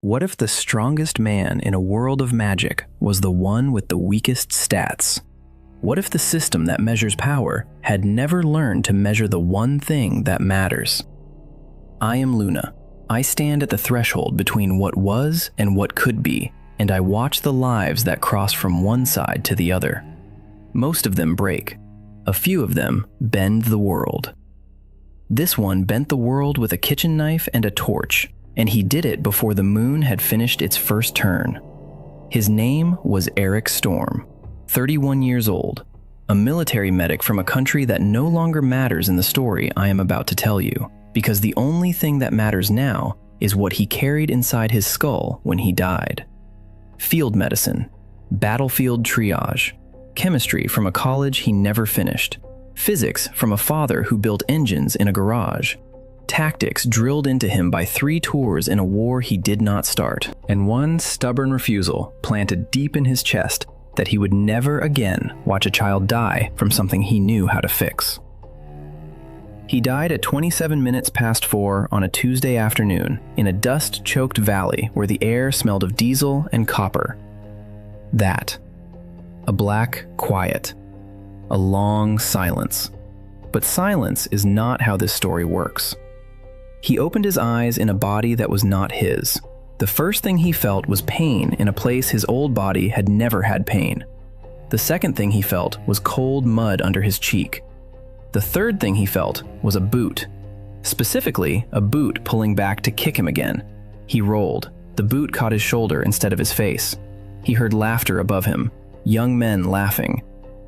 What if the strongest man in a world of magic was the one with the weakest stats? What if the system that measures power had never learned to measure the one thing that matters? I am Luna. I stand at the threshold between what was and what could be, and I watch the lives that cross from one side to the other. Most of them break. A few of them bend the world. This one bent the world with a kitchen knife and a torch, and he did it before the moon had finished its first turn. His name was Eric Storm, 31 years old, a military medic from a country that no longer matters in the story I am about to tell you, because the only thing that matters now is what he carried inside his skull when he died. Field medicine, battlefield triage, chemistry from a college he never finished, physics from a father who built engines in a garage, tactics drilled into him by 3 tours in a war he did not start, and one stubborn refusal planted deep in his chest that he would never again watch a child die from something he knew how to fix. He died at 27 minutes past 4 on a Tuesday afternoon in a dust-choked valley where the air smelled of diesel and copper. That. A black quiet. A long silence. But silence is not how this story works. He opened his eyes in a body that was not his. The first thing he felt was pain in a place his old body had never had pain. The second thing he felt was cold mud under his cheek. The third thing he felt was a boot. Specifically, a boot pulling back to kick him again. He rolled. The boot caught his shoulder instead of his face. He heard laughter above him. Young men laughing.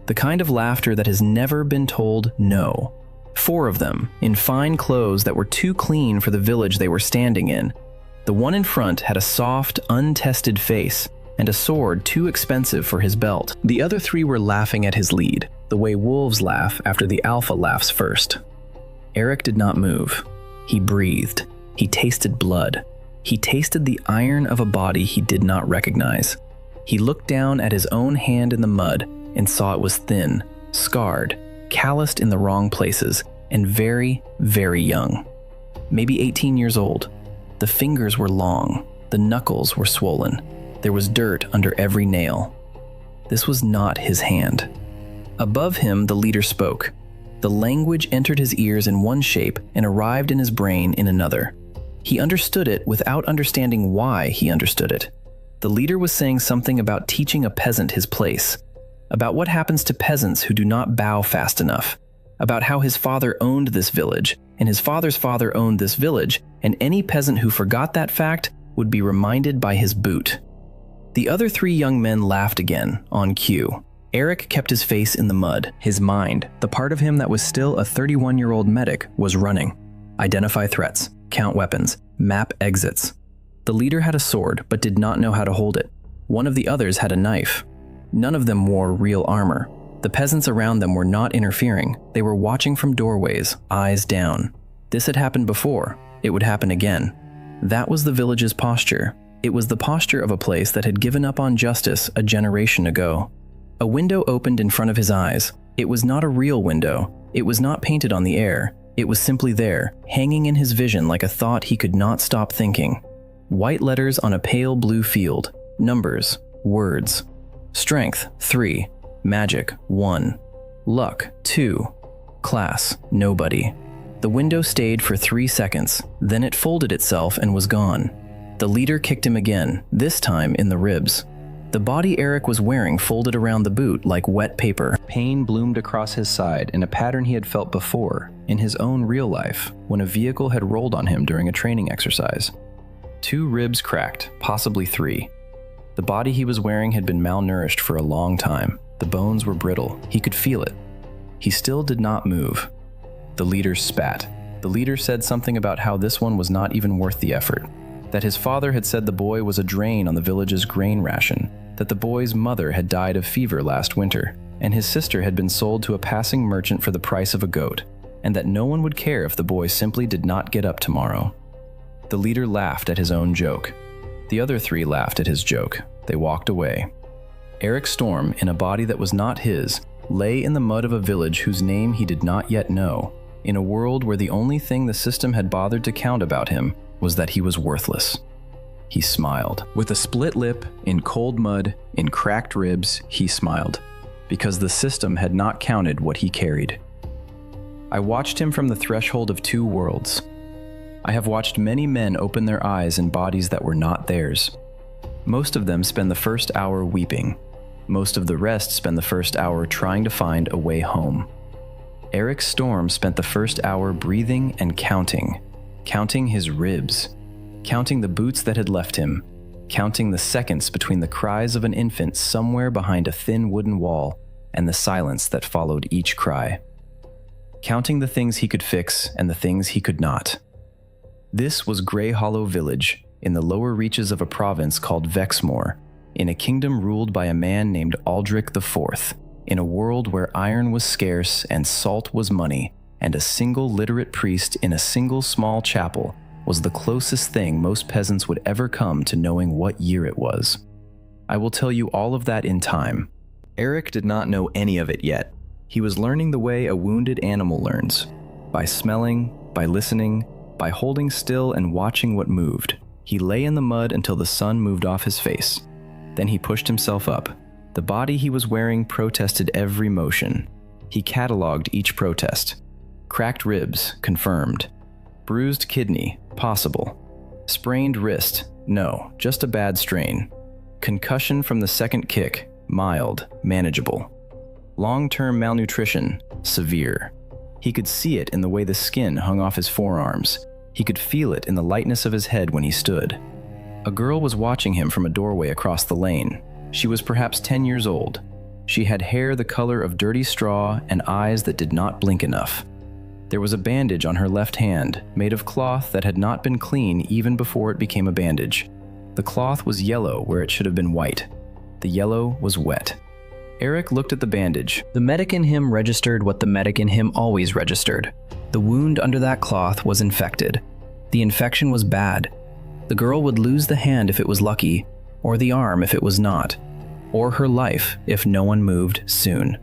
The kind of laughter that has never been told no. 4 of them, in fine clothes that were too clean for the village they were standing in. The one in front had a soft, untested face, and a sword too expensive for his belt. The other 3 were laughing at his lead, the way wolves laugh after the alpha laughs first. Eric did not move. He breathed. He tasted blood. He tasted the iron of a body he did not recognize. He looked down at his own hand in the mud and saw it was thin, scarred, calloused in the wrong places, and very, very young. Maybe 18 years old. The fingers were long. The knuckles were swollen. There was dirt under every nail. This was not his hand. Above him, the leader spoke. The language entered his ears in one shape and arrived in his brain in another. He understood it without understanding why he understood it. The leader was saying something about teaching a peasant his place, about what happens to peasants who do not bow fast enough, about how his father owned this village, and his father's father owned this village, and any peasant who forgot that fact would be reminded by his boot. The other 3 young men laughed again, on cue. Eric kept his face in the mud. His mind, the part of him that was still a 31-year-old medic, was running. Identify threats, count weapons, map exits. The leader had a sword, but did not know how to hold it. One of the others had a knife. None of them wore real armor. The peasants around them were not interfering. They were watching from doorways, eyes down. This had happened before. It would happen again. That was the village's posture. It was the posture of a place that had given up on justice a generation ago. A window opened in front of his eyes. It was not a real window. It was not painted on the air. It was simply there, hanging in his vision like a thought he could not stop thinking. White letters on a pale blue field. Numbers. Words. Strength, 3. Magic, 1. Luck, 2. Class, nobody. The window stayed for 3 seconds, then it folded itself and was gone. The leader kicked him again, this time in the ribs. The body Eric was wearing folded around the boot like wet paper. Pain bloomed across his side in a pattern he had felt before, in his own real life, when a vehicle had rolled on him during a training exercise. 2 ribs cracked, possibly 3. The body he was wearing had been malnourished for a long time. The bones were brittle. He could feel it. He still did not move. The leader spat. The leader said something about how this one was not even worth the effort. That his father had said the boy was a drain on the village's grain ration. That the boy's mother had died of fever last winter. And his sister had been sold to a passing merchant for the price of a goat. And that no one would care if the boy simply did not get up tomorrow. The leader laughed at his own joke. The other 3 laughed at his joke. They walked away. Eric Storm, in a body that was not his, lay in the mud of a village whose name he did not yet know, in a world where the only thing the system had bothered to count about him was that he was worthless. he smiled. With a split lip, in cold mud, in cracked ribs, he smiled, because the system had not counted what he carried. I watched him from the threshold of two worlds. I have watched many men open their eyes in bodies that were not theirs. Most of them spend the first hour weeping. Most of the rest spend the first hour trying to find a way home. Eric Storm spent the first hour breathing and counting his ribs, counting the boots that had left him, counting the seconds between the cries of an infant somewhere behind a thin wooden wall and the silence that followed each cry, counting the things he could fix and the things he could not. This was Greyhollow Village, in the lower reaches of a province called Vexmoor, in a kingdom ruled by a man named Aldrich IV, in a world where iron was scarce and salt was money, and a single literate priest in a single small chapel was the closest thing most peasants would ever come to knowing what year it was. I will tell you all of that in time. Eric did not know any of it yet. He was learning the way a wounded animal learns, by smelling, by listening, by holding still and watching what moved. He lay in the mud until the sun moved off his face. Then he pushed himself up. The body he was wearing protested every motion. He cataloged each protest. Cracked ribs, confirmed. Bruised kidney, possible. Sprained wrist, no, just a bad strain. Concussion from the second kick, mild, manageable. Long-term malnutrition, severe. He could see it in the way the skin hung off his forearms. He could feel it in the lightness of his head when he stood. A girl was watching him from a doorway across the lane. She was perhaps 10 years old. She had hair the color of dirty straw and eyes that did not blink enough. There was a bandage on her left hand, made of cloth that had not been clean even before it became a bandage. The cloth was yellow where it should have been white. The yellow was wet. Eric looked at the bandage. The medic in him registered what the medic in him always registered. The wound under that cloth was infected. The infection was bad. The girl would lose the hand if it was lucky, or the arm if it was not, or her life if no one moved soon.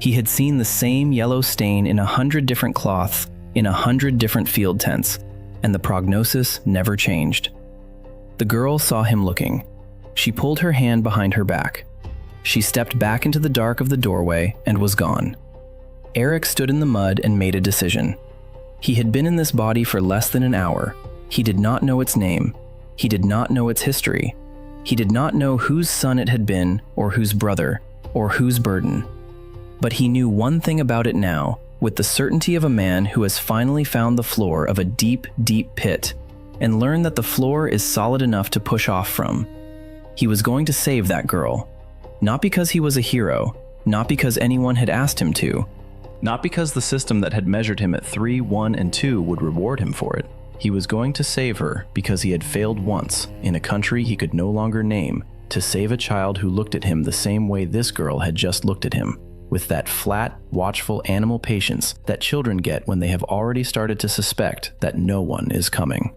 He had seen the same yellow stain in 100 different cloths, in 100 different field tents, and the prognosis never changed. The girl saw him looking. She pulled her hand behind her back. She stepped back into the dark of the doorway and was gone. Eric stood in the mud and made a decision. He had been in this body for less than an hour. He did not know its name. He did not know its history. He did not know whose son it had been, or whose brother, or whose burden. But he knew one thing about it now, with the certainty of a man who has finally found the floor of a deep, deep pit, and learned that the floor is solid enough to push off from. He was going to save that girl. Not because he was a hero, not because anyone had asked him to, not because the system that had measured him at 3, 1, and 2 would reward him for it. He was going to save her because he had failed once, in a country he could no longer name, to save a child who looked at him the same way this girl had just looked at him, with that flat, watchful animal patience that children get when they have already started to suspect that no one is coming.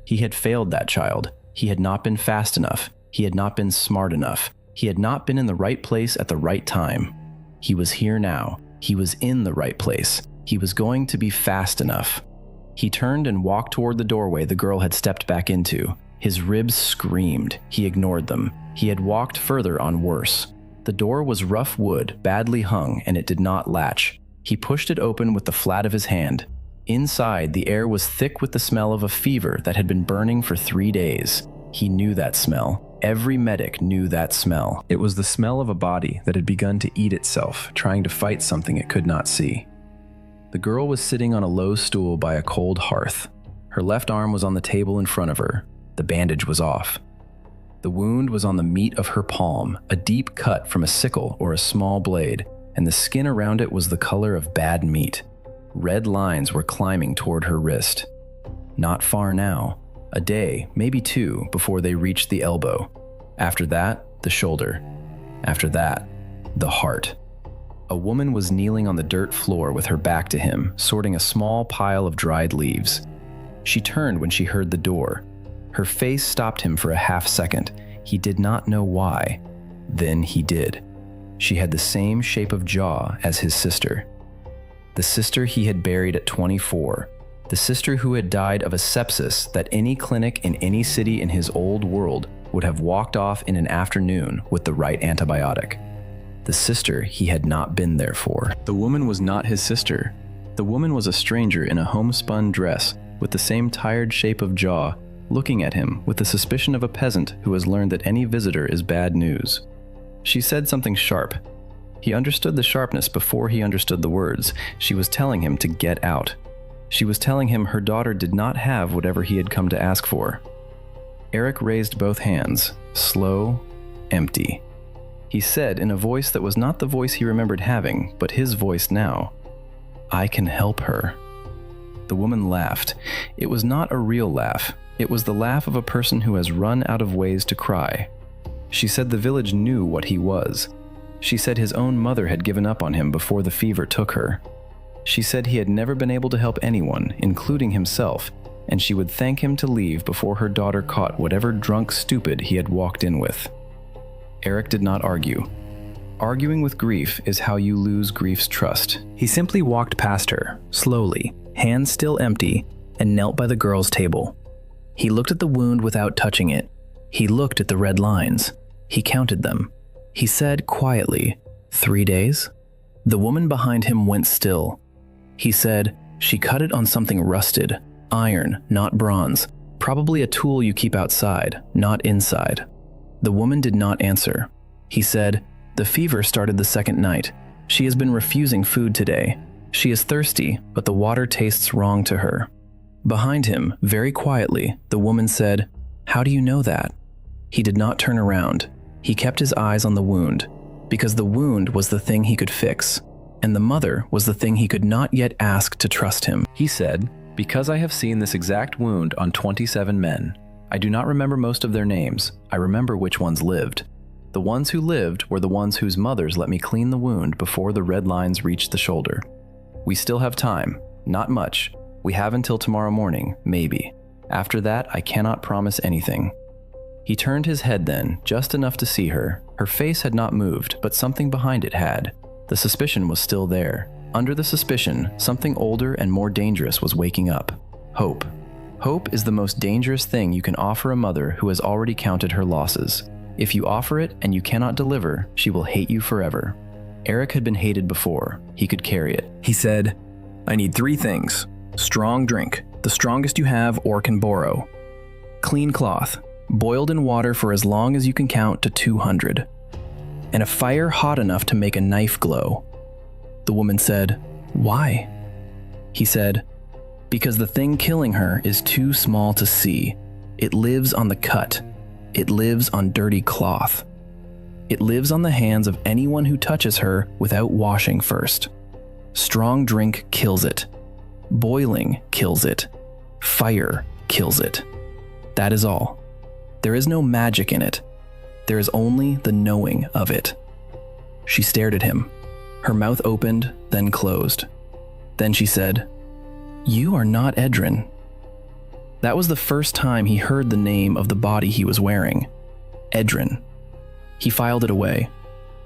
He had failed that child. He had not been fast enough. He had not been smart enough. He had not been in the right place at the right time. He was here now. He was in the right place. He was going to be fast enough. He turned and walked toward the doorway the girl had stepped back into. His ribs screamed. He ignored them. He had walked further on worse. The door was rough wood, badly hung, and it did not latch. He pushed it open with the flat of his hand. Inside, the air was thick with the smell of a fever that had been burning for 3 days. He knew that smell. Every medic knew that smell. It was the smell of a body that had begun to eat itself, trying to fight something it could not see. The girl was sitting on a low stool by a cold hearth. Her left arm was on the table in front of her. The bandage was off. The wound was on the meat of her palm, a deep cut from a sickle or a small blade, and the skin around it was the color of bad meat. Red lines were climbing toward her wrist. Not far now. A day, maybe 2, before they reached the elbow. After that, the shoulder. After that, the heart. A woman was kneeling on the dirt floor with her back to him, sorting a small pile of dried leaves. She turned when she heard the door. Her face stopped him for a half second. He did not know why. Then he did. She had the same shape of jaw as his sister. The sister he had buried at 24. The sister who had died of a sepsis that any clinic in any city in his old world would have walked off in an afternoon with the right antibiotic. The sister he had not been there for. The woman was not his sister. The woman was a stranger in a homespun dress with the same tired shape of jaw, looking at him with the suspicion of a peasant who has learned that any visitor is bad news. She said something sharp. He understood the sharpness before he understood the words. She was telling him to get out. She was telling him her daughter did not have whatever he had come to ask for. Eric raised both hands, slow, empty. He said in a voice that was not the voice he remembered having, but his voice now, "I can help her." The woman laughed. It was not a real laugh. It was the laugh of a person who has run out of ways to cry. She said the village knew what he was. She said his own mother had given up on him before the fever took her. She said he had never been able to help anyone, including himself, and she would thank him to leave before her daughter caught whatever drunk stupid he had walked in with. Eric did not argue. Arguing with grief is how you lose grief's trust. He simply walked past her, slowly, hands still empty, and knelt by the girl's table. He looked at the wound without touching it. He looked at the red lines. He counted them. He said quietly, 3 days? The woman behind him went still. He said, she cut it on something rusted, iron, not bronze, probably a tool you keep outside, not inside. The woman did not answer. He said, the fever started the second night. She has been refusing food today. She is thirsty, but the water tastes wrong to her. Behind him, very quietly, the woman said, how do you know that? He did not turn around. He kept his eyes on the wound, because the wound was the thing he could fix, and the mother was the thing he could not yet ask to trust him. He said, because I have seen this exact wound on 27 men. I do not remember most of their names. I remember which ones lived. The ones who lived were the ones whose mothers let me clean the wound before the red lines reached the shoulder. We still have time, not much. We have until tomorrow morning, maybe. After that, I cannot promise anything. He turned his head then, just enough to see her. Her face had not moved, but something behind it had. The suspicion was still there. Under the suspicion, something older and more dangerous was waking up. Hope. Hope is the most dangerous thing you can offer a mother who has already counted her losses. If you offer it and you cannot deliver, she will hate you forever. Eric had been hated before. He could carry it. He said, I need 3 things. Strong drink, the strongest you have or can borrow. Clean cloth, boiled in water for as long as you can count to 200. And a fire hot enough to make a knife glow. The woman said, why? He said, because the thing killing her is too small to see. It lives on the cut. It lives on dirty cloth. It lives on the hands of anyone who touches her without washing first. Strong drink kills it. Boiling kills it. Fire kills it. That is all. There is no magic in it. There is only the knowing of it. She stared at him. Her mouth opened, then closed. Then she said, you are not Edrin. That was the first time he heard the name of the body he was wearing. Edrin. He filed it away.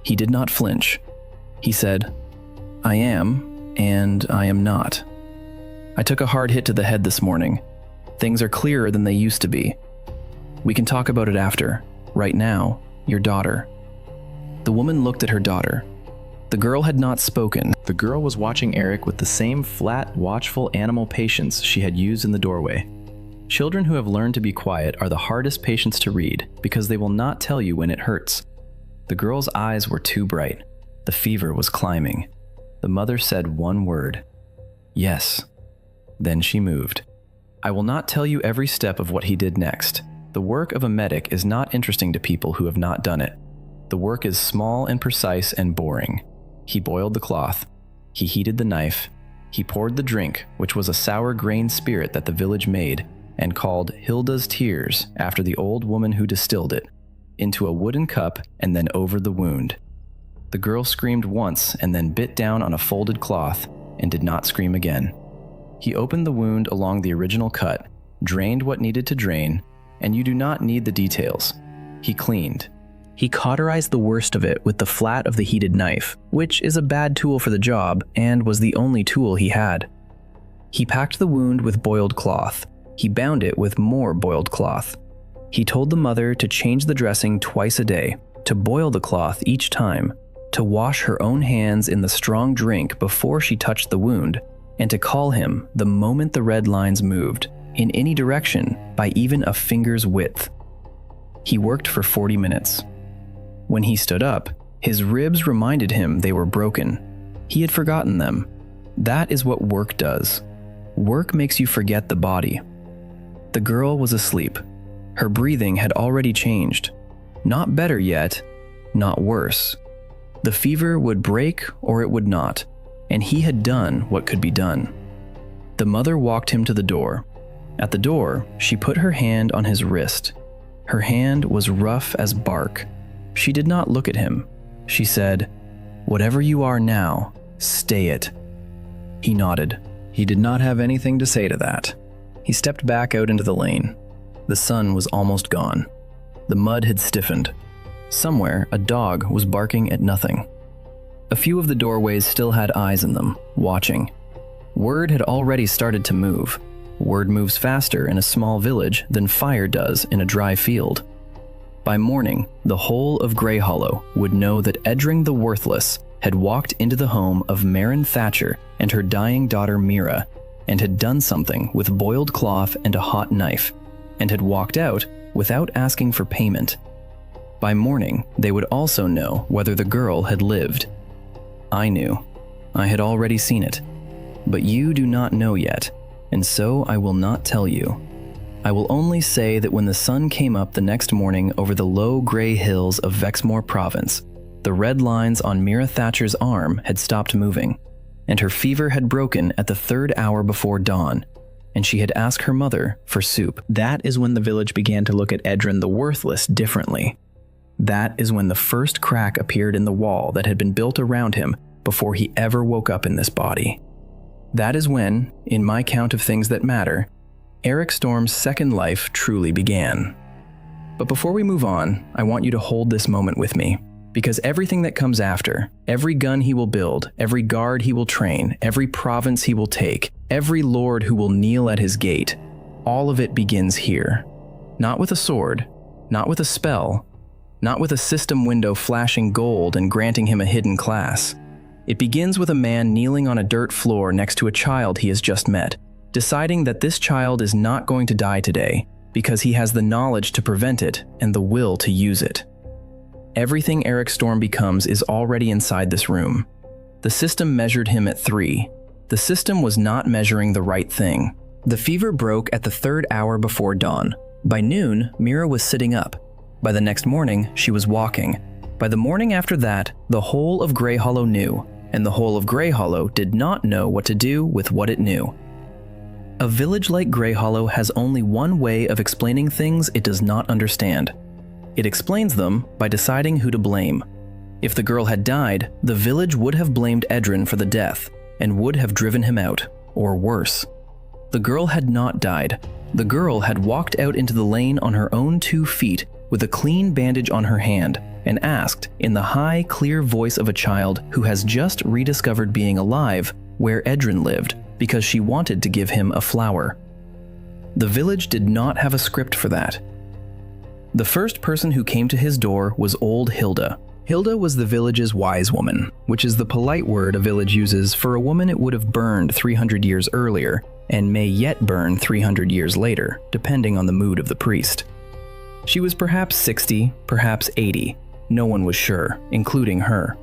He did not flinch. He said, I am, and I am not. I took a hard hit to the head this morning. Things are clearer than they used to be. We can talk about it after. Right now, your daughter. The woman looked at her daughter. The girl had not spoken. The girl was watching Eric with the same flat, watchful animal patience she had used in the doorway. Children who have learned to be quiet are the hardest patients to read because they will not tell you when it hurts. The girl's eyes were too bright. The fever was climbing. The mother said one word. Yes. Then she moved. I will not tell you every step of what he did next. The work of a medic is not interesting to people who have not done it. The work is small and precise and boring. He boiled the cloth. He heated the knife. He poured the drink, which was a sour grain spirit that the village made, and called Hilda's Tears after the old woman who distilled it, into a wooden cup and then over the wound. The girl screamed once and then bit down on a folded cloth and did not scream again. He opened the wound along the original cut, drained what needed to drain, and you do not need the details. He cleaned. He cauterized the worst of it with the flat of the heated knife, which is a bad tool for the job and was the only tool he had. He packed the wound with boiled cloth. He bound it with more boiled cloth. He told the mother to change the dressing twice a day, to boil the cloth each time, to wash her own hands in the strong drink before she touched the wound, and to call him the moment the red lines moved, in any direction by even a finger's width. He worked for 40 minutes. When he stood up, his ribs reminded him they were broken. He had forgotten them. That is what work does. Work makes you forget the body. The girl was asleep. Her breathing had already changed. Not better yet, not worse. The fever would break or it would not, and he had done what could be done. The mother walked him to the door. At the door, she put her hand on his wrist. Her hand was rough as bark. She did not look at him. She said, "Whatever you are now, stay it." He nodded. He did not have anything to say to that. He stepped back out into the lane. The sun was almost gone. The mud had stiffened. Somewhere, a dog was barking at nothing. A few of the doorways still had eyes in them, watching. Word had already started to move. Word moves faster in a small village than fire does in a dry field. By morning, the whole of Greyhollow would know that Edrin the Worthless had walked into the home of Marin Thatcher and her dying daughter Mira, and had done something with boiled cloth and a hot knife, and had walked out without asking for payment. By morning, they would also know whether the girl had lived. I knew. I had already seen it. But you do not know yet, and so I will not tell you. I will only say that when the sun came up the next morning over the low grey hills of Vexmoor province, the red lines on Mira Thatcher's arm had stopped moving, and her fever had broken at the 3rd hour before dawn, and she had asked her mother for soup. That is when the village began to look at Edrin the Worthless differently. That is when the first crack appeared in the wall that had been built around him before he ever woke up in this body. That is when, in my count of things that matter, Eric Storm's second life truly began. But before we move on, I want you to hold this moment with me, because everything that comes after, every gun he will build, every guard he will train, every province he will take, every lord who will kneel at his gate, all of it begins here. Not with a sword, not with a spell, not with a system window flashing gold and granting him a hidden class. It begins with a man kneeling on a dirt floor next to a child he has just met, deciding that this child is not going to die today because he has the knowledge to prevent it and the will to use it. Everything Eric Storm becomes is already inside this room. The system measured him at 3. The system was not measuring the right thing. The fever broke at the 3rd hour before dawn. By noon, Mira was sitting up. By the next morning, she was walking. By the morning after that, the whole of Greyhollow knew, and the whole of Greyhollow did not know what to do with what it knew. A village like Greyhollow has only one way of explaining things it does not understand. It explains them by deciding who to blame. If the girl had died, the village would have blamed Edrin for the death, and would have driven him out, or worse. The girl had not died. The girl had walked out into the lane on her own 2 feet with a clean bandage on her hand, and asked, in the high, clear voice of a child who has just rediscovered being alive, where Edrin lived, because she wanted to give him a flower. The village did not have a script for that. The first person who came to his door was old Hilda. Hilda was the village's wise woman, which is the polite word a village uses for a woman it would have burned 300 years earlier, and may yet burn 300 years later, depending on the mood of the priest. She was perhaps 60, perhaps 80. No one was sure, including her.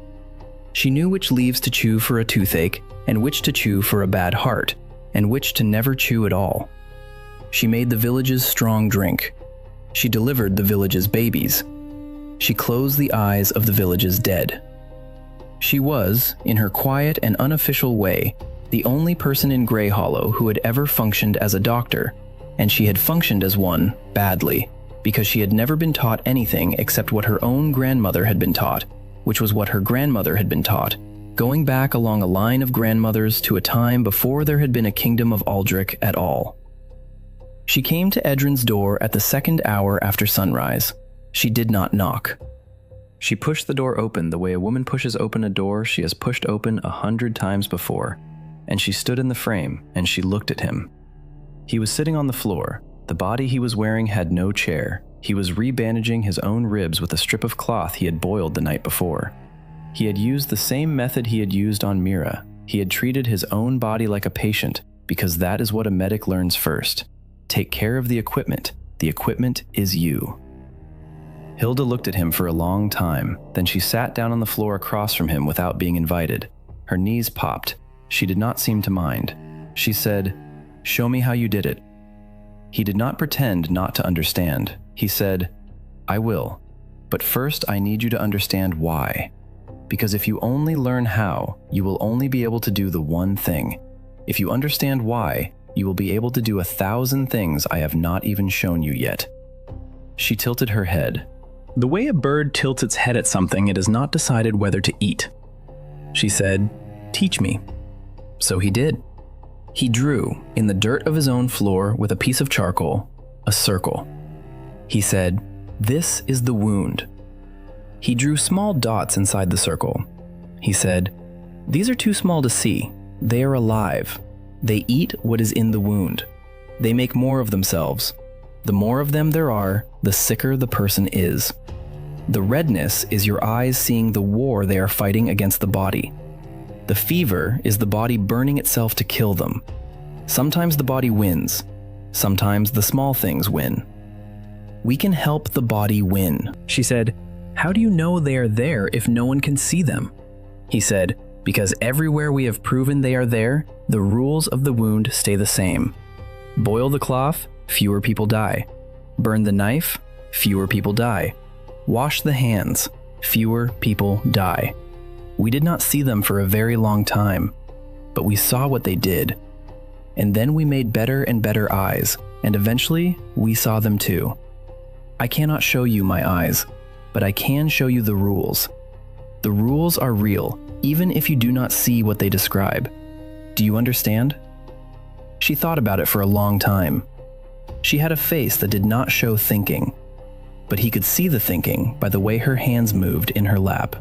She knew which leaves to chew for a toothache, and which to chew for a bad heart, and which to never chew at all. She made the village's strong drink. She delivered the village's babies. She closed the eyes of the village's dead. She was, in her quiet and unofficial way, the only person in Greyhollow who had ever functioned as a doctor, and she had functioned as one badly, because she had never been taught anything except what her own grandmother had been taught, which was what her grandmother had been taught, going back along a line of grandmothers to a time before there had been a kingdom of Aldrich at all. She came to Edrin's door at the 2nd hour after sunrise. She did not knock. She pushed the door open the way a woman pushes open a door she has pushed open 100 times before, and she stood in the frame and she looked at him. He was sitting on the floor. The body he was wearing had no chair. He was rebandaging his own ribs with a strip of cloth he had boiled the night before. He had used the same method he had used on Mira. He had treated his own body like a patient, because that is what a medic learns first. Take care of the equipment. The equipment is you. Hilda looked at him for a long time. Then she sat down on the floor across from him without being invited. Her knees popped. She did not seem to mind. She said, "Show me how you did it." He did not pretend not to understand. He said, "I will. But first I need you to understand why. Because if you only learn how, you will only be able to do the one thing. If you understand why, you will be able to do 1,000 things I have not even shown you yet." She tilted her head. "The way a bird tilts its head at something it has not decided whether to eat." She said, "Teach me." So he did. He drew, in the dirt of his own floor with a piece of charcoal, a circle. He said, "This is the wound." He drew small dots inside the circle. He said, "These are too small to see. They are alive. They eat what is in the wound. They make more of themselves. The more of them there are, the sicker the person is. The redness is your eyes seeing the war they are fighting against the body. The fever is the body burning itself to kill them. Sometimes the body wins. Sometimes the small things win. We can help the body win." She said, "How do you know they are there if no one can see them?" He said, "Because everywhere we have proven they are there, the rules of the wound stay the same. Boil the cloth, fewer people die. Burn the knife, fewer people die. Wash the hands, fewer people die. We did not see them for a very long time, but we saw what they did. And then we made better and better eyes, and eventually we saw them too. I cannot show you my eyes, but I can show you the rules. The rules are real, even if you do not see what they describe. Do you understand?" She thought about it for a long time. She had a face that did not show thinking, but he could see the thinking by the way her hands moved in her lap.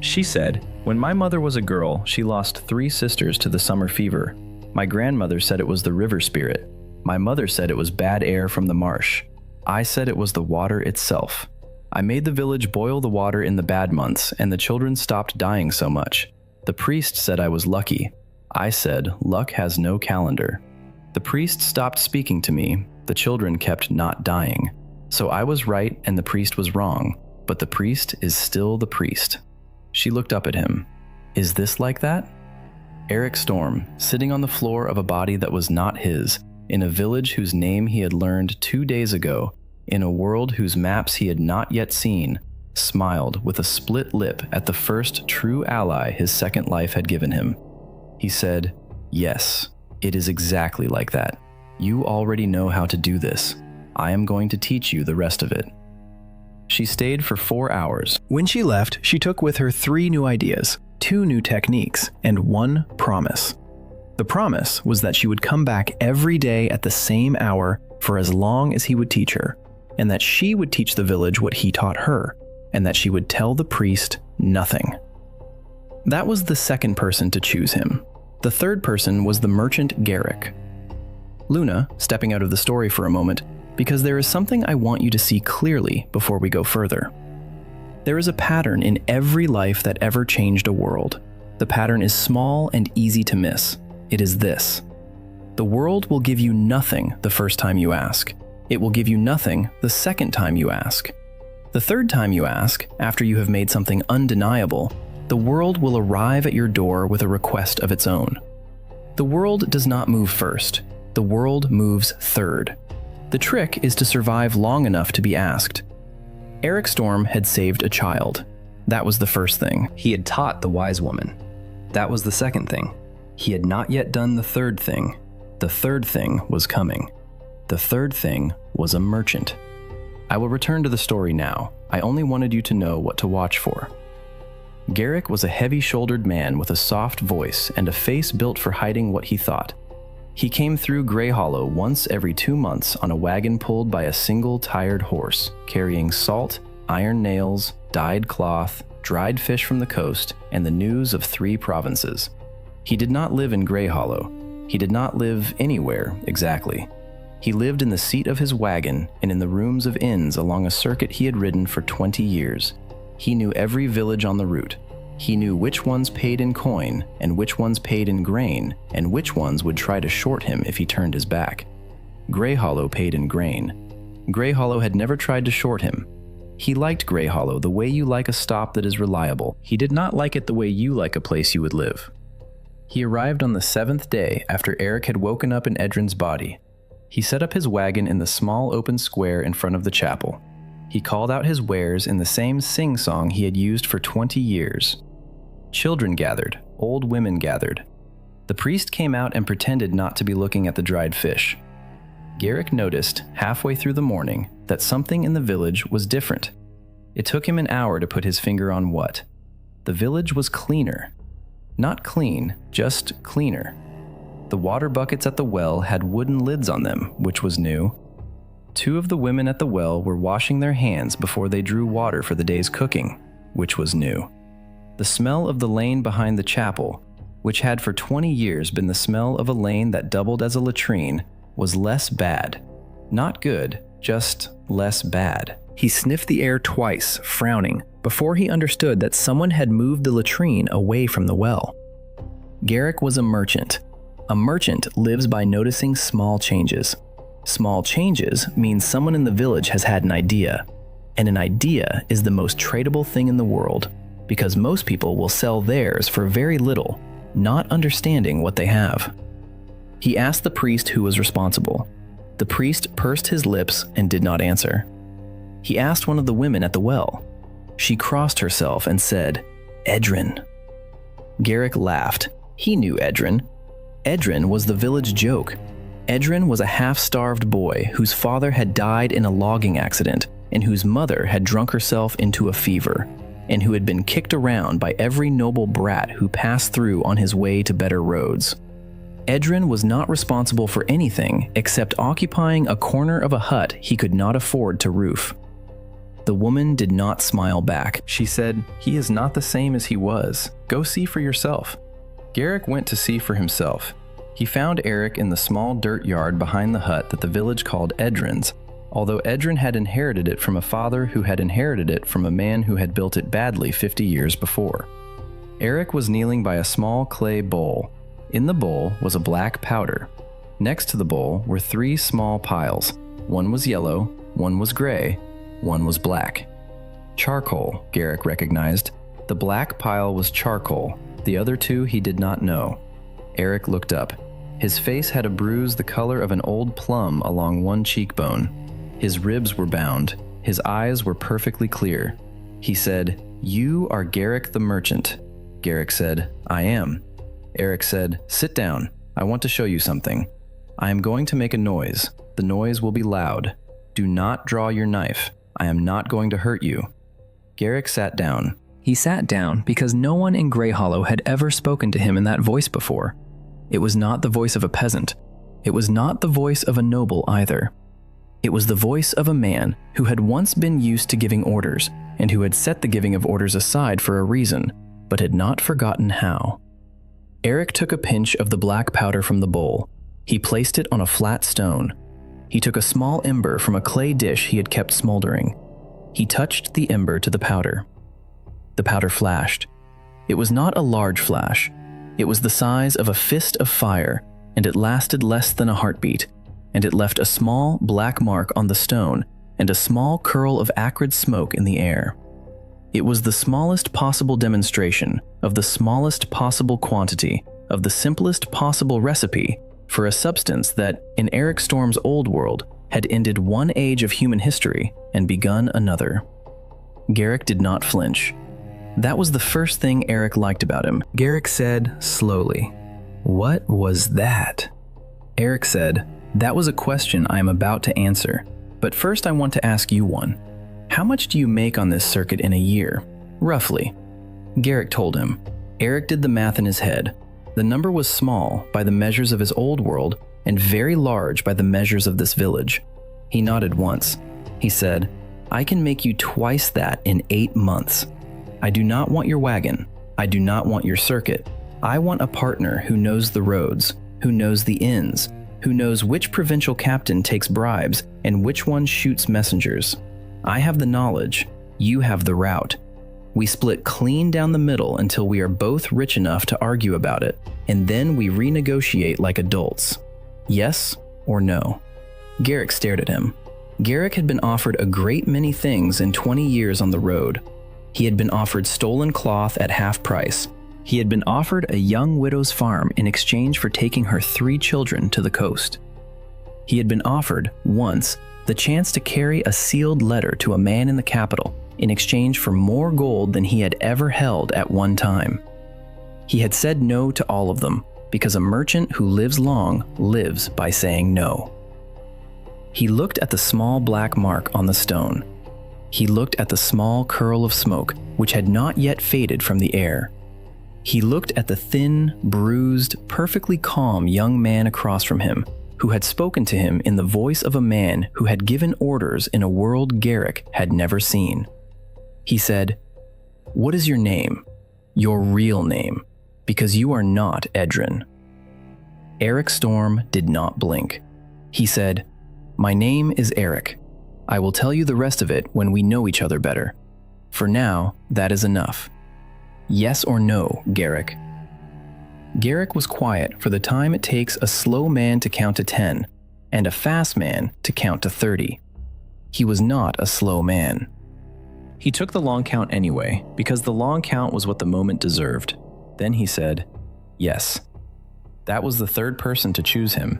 She said, "When my mother was a girl, she lost 3 sisters to the summer fever. My grandmother said it was the river spirit. My mother said it was bad air from the marsh. I said it was the water itself. I made the village boil the water in the bad months, and the children stopped dying so much. The priest said I was lucky. I said, luck has no calendar. The priest stopped speaking to me. The children kept not dying. So I was right and the priest was wrong, but the priest is still the priest." She looked up at him. "Is this like that?" Eric Storm, sitting on the floor of a body that was not his, in a village whose name he had learned 2 days ago, in a world whose maps he had not yet seen, smiled with a split lip at the first true ally his second life had given him. He said, "Yes, it is exactly like that. You already know how to do this. I am going to teach you the rest of it." She stayed for 4 hours. When she left, she took with her 3 new ideas, 2 new techniques, and 1 promise. The promise was that she would come back every day at the same hour for as long as he would teach her, and that she would teach the village what he taught her, and that she would tell the priest nothing. That was the second person to choose him. The third person was the merchant Garrick. Luna, stepping out of the story for a moment, because there is something I want you to see clearly before we go further. There is a pattern in every life that ever changed a world. The pattern is small and easy to miss. It is this. The world will give you nothing the first time you ask. It will give you nothing the second time you ask. The third time you ask, after you have made something undeniable, the world will arrive at your door with a request of its own. The world does not move first. The world moves third. The trick is to survive long enough to be asked. Eric Storm had saved a child. That was the first thing. He had taught the wise woman. That was the second thing. He had not yet done the third thing. The third thing was coming. The third thing was a merchant. I will return to the story now. I only wanted you to know what to watch for. Garrick was a heavy-shouldered man with a soft voice and a face built for hiding what he thought. He came through Greyhollow once every 2 months on a wagon pulled by a single tired horse, carrying salt, iron nails, dyed cloth, dried fish from the coast, and the news of 3 provinces. He did not live in Greyhollow. He did not live anywhere, exactly. He lived in the seat of his wagon and in the rooms of inns along a circuit he had ridden for 20 years. He knew every village on the route. He knew which ones paid in coin and which ones paid in grain and which ones would try to short him if he turned his back. Greyhollow paid in grain. Greyhollow had never tried to short him. He liked Greyhollow the way you like a stop that is reliable. He did not like it the way you like a place you would live. He arrived on the 7th day after Eric had woken up in Edrin's body. He set up his wagon in the small open square in front of the chapel. He called out his wares in the same sing-song he had used for 20 years. Children gathered, old women gathered. The priest came out and pretended not to be looking at the dried fish. Garrick noticed, halfway through the morning, that something in the village was different. It took him an hour to put his finger on what. The village was cleaner. Not clean, just cleaner. The water buckets at the well had wooden lids on them, which was new. 2 of the women at the well were washing their hands before they drew water for the day's cooking, which was new. The smell of the lane behind the chapel, which had for 20 years been the smell of a lane that doubled as a latrine, was less bad. Not good, just less bad. He sniffed the air twice, frowning, before he understood that someone had moved the latrine away from the well. Garrick was a merchant. A merchant lives by noticing small changes. Small changes means someone in the village has had an idea, and an idea is the most tradable thing in the world, because most people will sell theirs for very little, not understanding what they have. He asked the priest who was responsible. The priest pursed his lips and did not answer. He asked one of the women at the well. She crossed herself and said, "Edrin." Garrick laughed. He knew Edrin. Edrin was the village joke. Edrin was a half-starved boy whose father had died in a logging accident and whose mother had drunk herself into a fever, and who had been kicked around by every noble brat who passed through on his way to better roads. Edrin was not responsible for anything except occupying a corner of a hut he could not afford to roof. The woman did not smile back. She said, "He is not the same as he was. Go see for yourself." Garrick went to see for himself. He found Eric in the small dirt yard behind the hut that the village called Edrin's, although Edrin had inherited it from a father who had inherited it from a man who had built it badly 50 years before. Eric was kneeling by a small clay bowl. In the bowl was a black powder. Next to the bowl were 3 small piles. One was yellow, one was gray, one was black. Charcoal, Garrick recognized. The black pile was charcoal. The other 2 he did not know. Eric looked up. His face had a bruise the color of an old plum along one cheekbone. His ribs were bound. His eyes were perfectly clear. He said, "You are Garrick the merchant." Garrick said, "I am." Eric said, "Sit down. I want to show you something. I am going to make a noise. The noise will be loud. Do not draw your knife. I am not going to hurt you." Garrick sat down. He sat down because no one in Greyhollow had ever spoken to him in that voice before. It was not the voice of a peasant. It was not the voice of a noble either. It was the voice of a man who had once been used to giving orders and who had set the giving of orders aside for a reason, but had not forgotten how. Eric took a pinch of the black powder from the bowl. He placed it on a flat stone. He took a small ember from a clay dish he had kept smoldering. He touched the ember to the powder. The powder flashed. It was not a large flash. It was the size of a fist of fire, and it lasted less than a heartbeat, and it left a small black mark on the stone and a small curl of acrid smoke in the air. It was the smallest possible demonstration of the smallest possible quantity of the simplest possible recipe for a substance that, in Eric Storm's old world, had ended one age of human history and begun another. Garrick did not flinch. That was the first thing Eric liked about him. Garrick said, slowly, "What was that?" Eric said, "That was a question I am about to answer, but first I want to ask you one. How much do you make on this circuit in a year, roughly?" Garrick told him. Eric did the math in his head. The number was small by the measures of his old world and very large by the measures of this village. He nodded once. He said, "I can make you twice that in 8 months. I do not want your wagon. I do not want your circuit. I want a partner who knows the roads, who knows the inns, who knows which provincial captain takes bribes and which one shoots messengers. I have the knowledge, you have the route. We split clean down the middle until we are both rich enough to argue about it, and then we renegotiate like adults. Yes or no? Garrick stared at him. Garrick had been offered a great many things in 20 years on the road. He had been offered stolen cloth at half price. He had been offered a young widow's farm in exchange for taking her 3 children to the coast. He had been offered, once, the chance to carry a sealed letter to a man in the capital in exchange for more gold than he had ever held at one time. He had said no to all of them, because a merchant who lives long lives by saying no. He looked at the small black mark on the stone. He looked at the small curl of smoke which had not yet faded from the air. He looked at the thin, bruised, perfectly calm young man across from him, who had spoken to him in the voice of a man who had given orders in a world Garrick had never seen. He said, "What is your name? Your real name, because you are not Edrin." Eric Storm did not blink. He said, "My name is Eric. I will tell you the rest of it when we know each other better. For now, that is enough. Yes or no, Garrick?" Garrick was quiet for the time it takes a slow man to count to 10 and a fast man to count to 30. He was not a slow man. He took the long count anyway, because the long count was what the moment deserved. Then he said, "Yes." That was the third person to choose him.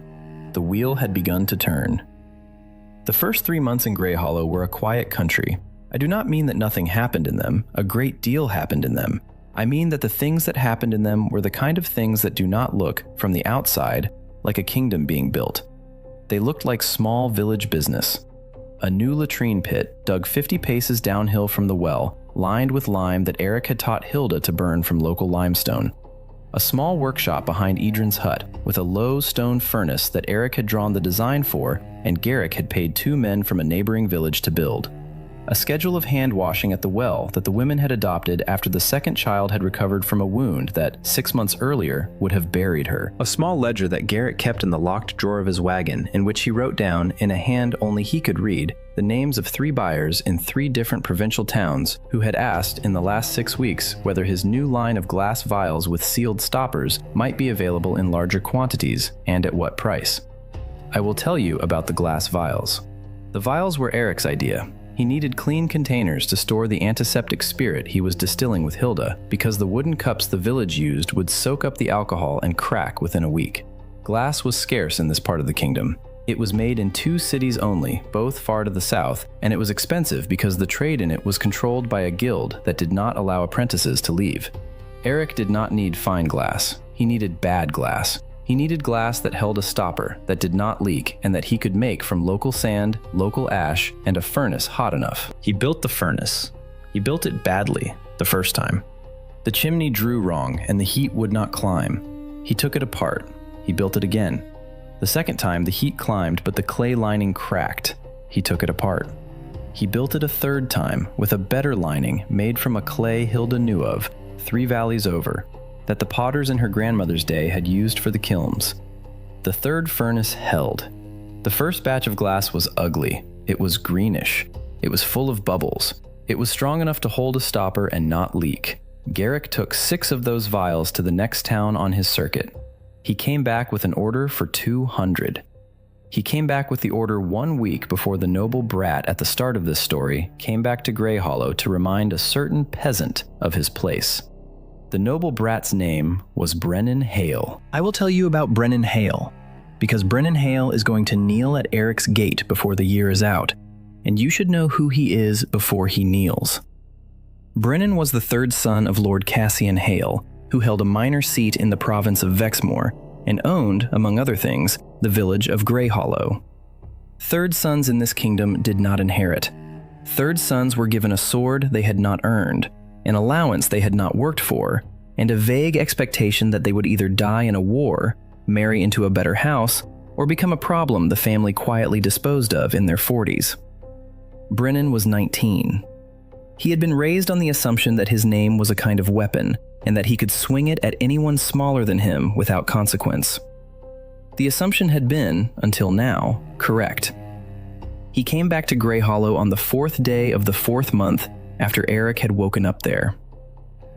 The wheel had begun to turn. The first 3 months in Greyhollow were a quiet country. I do not mean that nothing happened in them. A great deal happened in them. I mean that the things that happened in them were the kind of things that do not look, from the outside, like a kingdom being built. They looked like small village business. A new latrine pit, dug 50 paces downhill from the well, lined with lime that Eric had taught Hilda to burn from local limestone. A small workshop behind Edrin's hut, with a low stone furnace that Eric had drawn the design for, and Garrick had paid 2 men from a neighboring village to build. A schedule of hand washing at the well that the women had adopted after the second child had recovered from a wound that, 6 months earlier, would have buried her. A small ledger that Garrick kept in the locked drawer of his wagon, in which he wrote down, in a hand only he could read, the names of 3 buyers in 3 different provincial towns who had asked in the last 6 weeks whether his new line of glass vials with sealed stoppers might be available in larger quantities, and at what price. I will tell you about the glass vials. The vials were Eric's idea. He needed clean containers to store the antiseptic spirit he was distilling with Hilda, because the wooden cups the village used would soak up the alcohol and crack within a week. Glass was scarce in this part of the kingdom. It was made in 2 cities only, both far to the south, and it was expensive because the trade in it was controlled by a guild that did not allow apprentices to leave. Eric did not need fine glass. He needed bad glass. He needed glass that held a stopper, that did not leak, and that he could make from local sand, local ash, and a furnace hot enough. He built the furnace. He built it badly, the first time. The chimney drew wrong, and the heat would not climb. He took it apart. He built it again. The second time, the heat climbed, but the clay lining cracked. He took it apart. He built it a third time, with a better lining made from a clay Hilda knew of, 3 valleys over, that the potters in her grandmother's day had used for the kilns. The third furnace held. The first batch of glass was ugly. It was greenish. It was full of bubbles. It was strong enough to hold a stopper and not leak. Garrick took 6 of those vials to the next town on his circuit. He came back with an order for 200. He came back with the order 1 week before the noble brat at the start of this story came back to Greyhollow to remind a certain peasant of his place. The noble brat's name was Brennan Hale. I will tell you about Brennan Hale, because Brennan Hale is going to kneel at Eric's gate before the year is out, and you should know who he is before he kneels. Brennan was the 3rd son of Lord Cassian Hale, who held a minor seat in the province of Vexmoor, and owned, among other things, the village of Greyhollow. 3rd sons in this kingdom did not inherit. 3rd sons were given a sword they had not earned, an allowance they had not worked for, and a vague expectation that they would either die in a war, marry into a better house, or become a problem the family quietly disposed of in their 40s. Brennan was 19. He had been raised on the assumption that his name was a kind of weapon, and that he could swing it at anyone smaller than him without consequence. The assumption had been, until now, correct. He came back to Greyhollow on the 4th day of the 4th month after Eric had woken up there.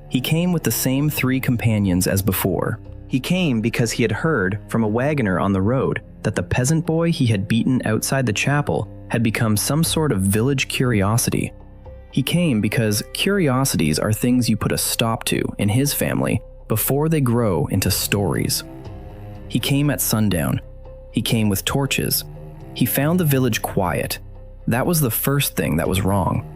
He came with the same 3 companions as before. He came because he had heard from a wagoner on the road that the peasant boy he had beaten outside the chapel had become some sort of village curiosity. He came because curiosities are things you put a stop to in his family before they grow into stories. He came at sundown. He came with torches. He found the village quiet. That was the first thing that was wrong.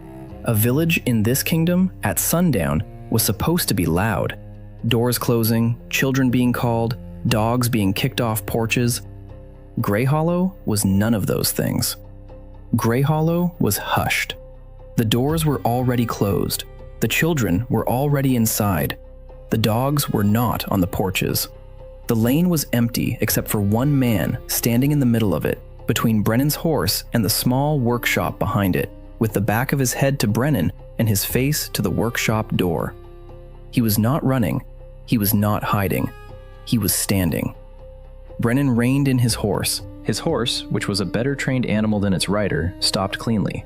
A village in this kingdom at sundown was supposed to be loud. Doors closing, children being called, dogs being kicked off porches. Greyhollow was none of those things. Greyhollow was hushed. The doors were already closed. The children were already inside. The dogs were not on the porches. The lane was empty except for one man standing in the middle of it, between Brennan's horse and the small workshop behind it, with the back of his head to Brennan and his face to the workshop door. He was not running. He was not hiding. He was standing. Brennan reined in his horse. His horse, which was a better trained animal than its rider, stopped cleanly.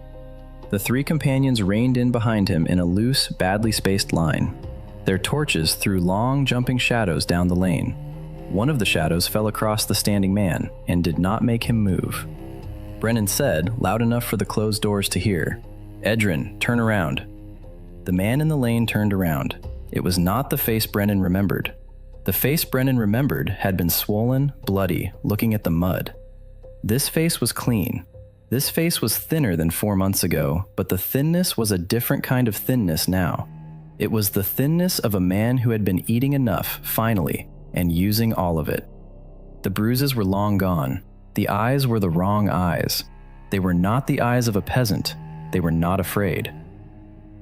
The 3 companions reined in behind him in a loose, badly spaced line. Their torches threw long, jumping shadows down the lane. One of the shadows fell across the standing man and did not make him move. Brennan said, loud enough for the closed doors to hear, "Edrin, turn around." The man in the lane turned around. It was not the face Brennan remembered. The face Brennan remembered had been swollen, bloody, looking at the mud. This face was clean. This face was thinner than 4 months ago, but the thinness was a different kind of thinness now. It was the thinness of a man who had been eating enough, finally, and using all of it. The bruises were long gone. The eyes were the wrong eyes. They were not the eyes of a peasant. They were not afraid.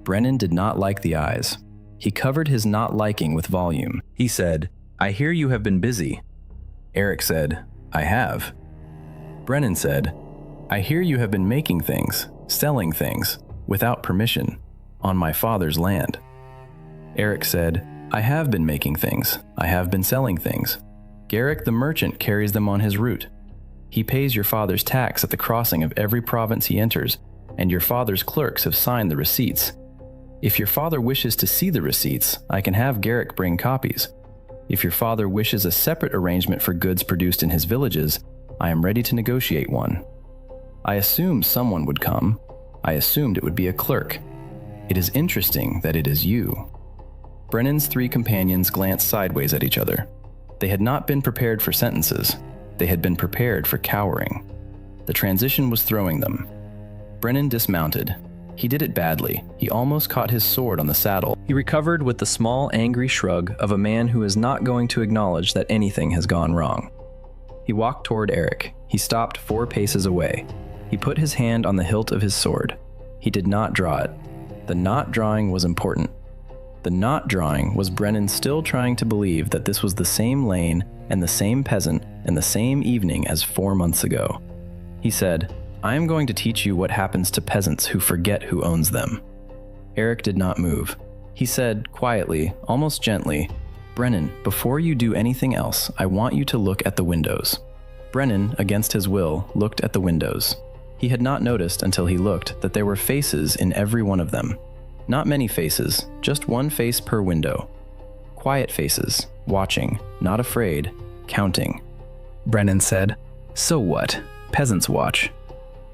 Brennan did not like the eyes. He covered his not liking with volume. He said, "I hear you have been busy." Eric said, "I have." Brennan said, "I hear you have been making things, selling things, without permission, on my father's land." Eric said, "I have been making things. I have been selling things. Garrick the merchant carries them on his route. He pays your father's tax at the crossing of every province he enters, and your father's clerks have signed the receipts. If your father wishes to see the receipts, I can have Garrick bring copies. If your father wishes a separate arrangement for goods produced in his villages, I am ready to negotiate one. I assumed someone would come. I assumed it would be a clerk. It is interesting that it is you." Brennan's 3 companions glanced sideways at each other. They had not been prepared for sentences. They had been prepared for cowering. The transition was throwing them. Brennan dismounted. He did it badly. He almost caught his sword on the saddle. He recovered with the small, angry shrug of a man who is not going to acknowledge that anything has gone wrong. He walked toward Eric. He stopped 4 paces away. He put his hand on the hilt of his sword. He did not draw it. The not drawing was important. The not drawing was Brennan still trying to believe that this was the same lane and the same peasant and the same evening as 4 months ago. He said, "I am going to teach you what happens to peasants who forget who owns them." Eric did not move. He said, quietly, almost gently, "Brennan, before you do anything else, I want you to look at the windows." Brennan, against his will, looked at the windows. He had not noticed until he looked that there were faces in every one of them. Not many faces, just one face per window. Quiet faces, watching, not afraid, counting. Brennan said, "So what? Peasants watch."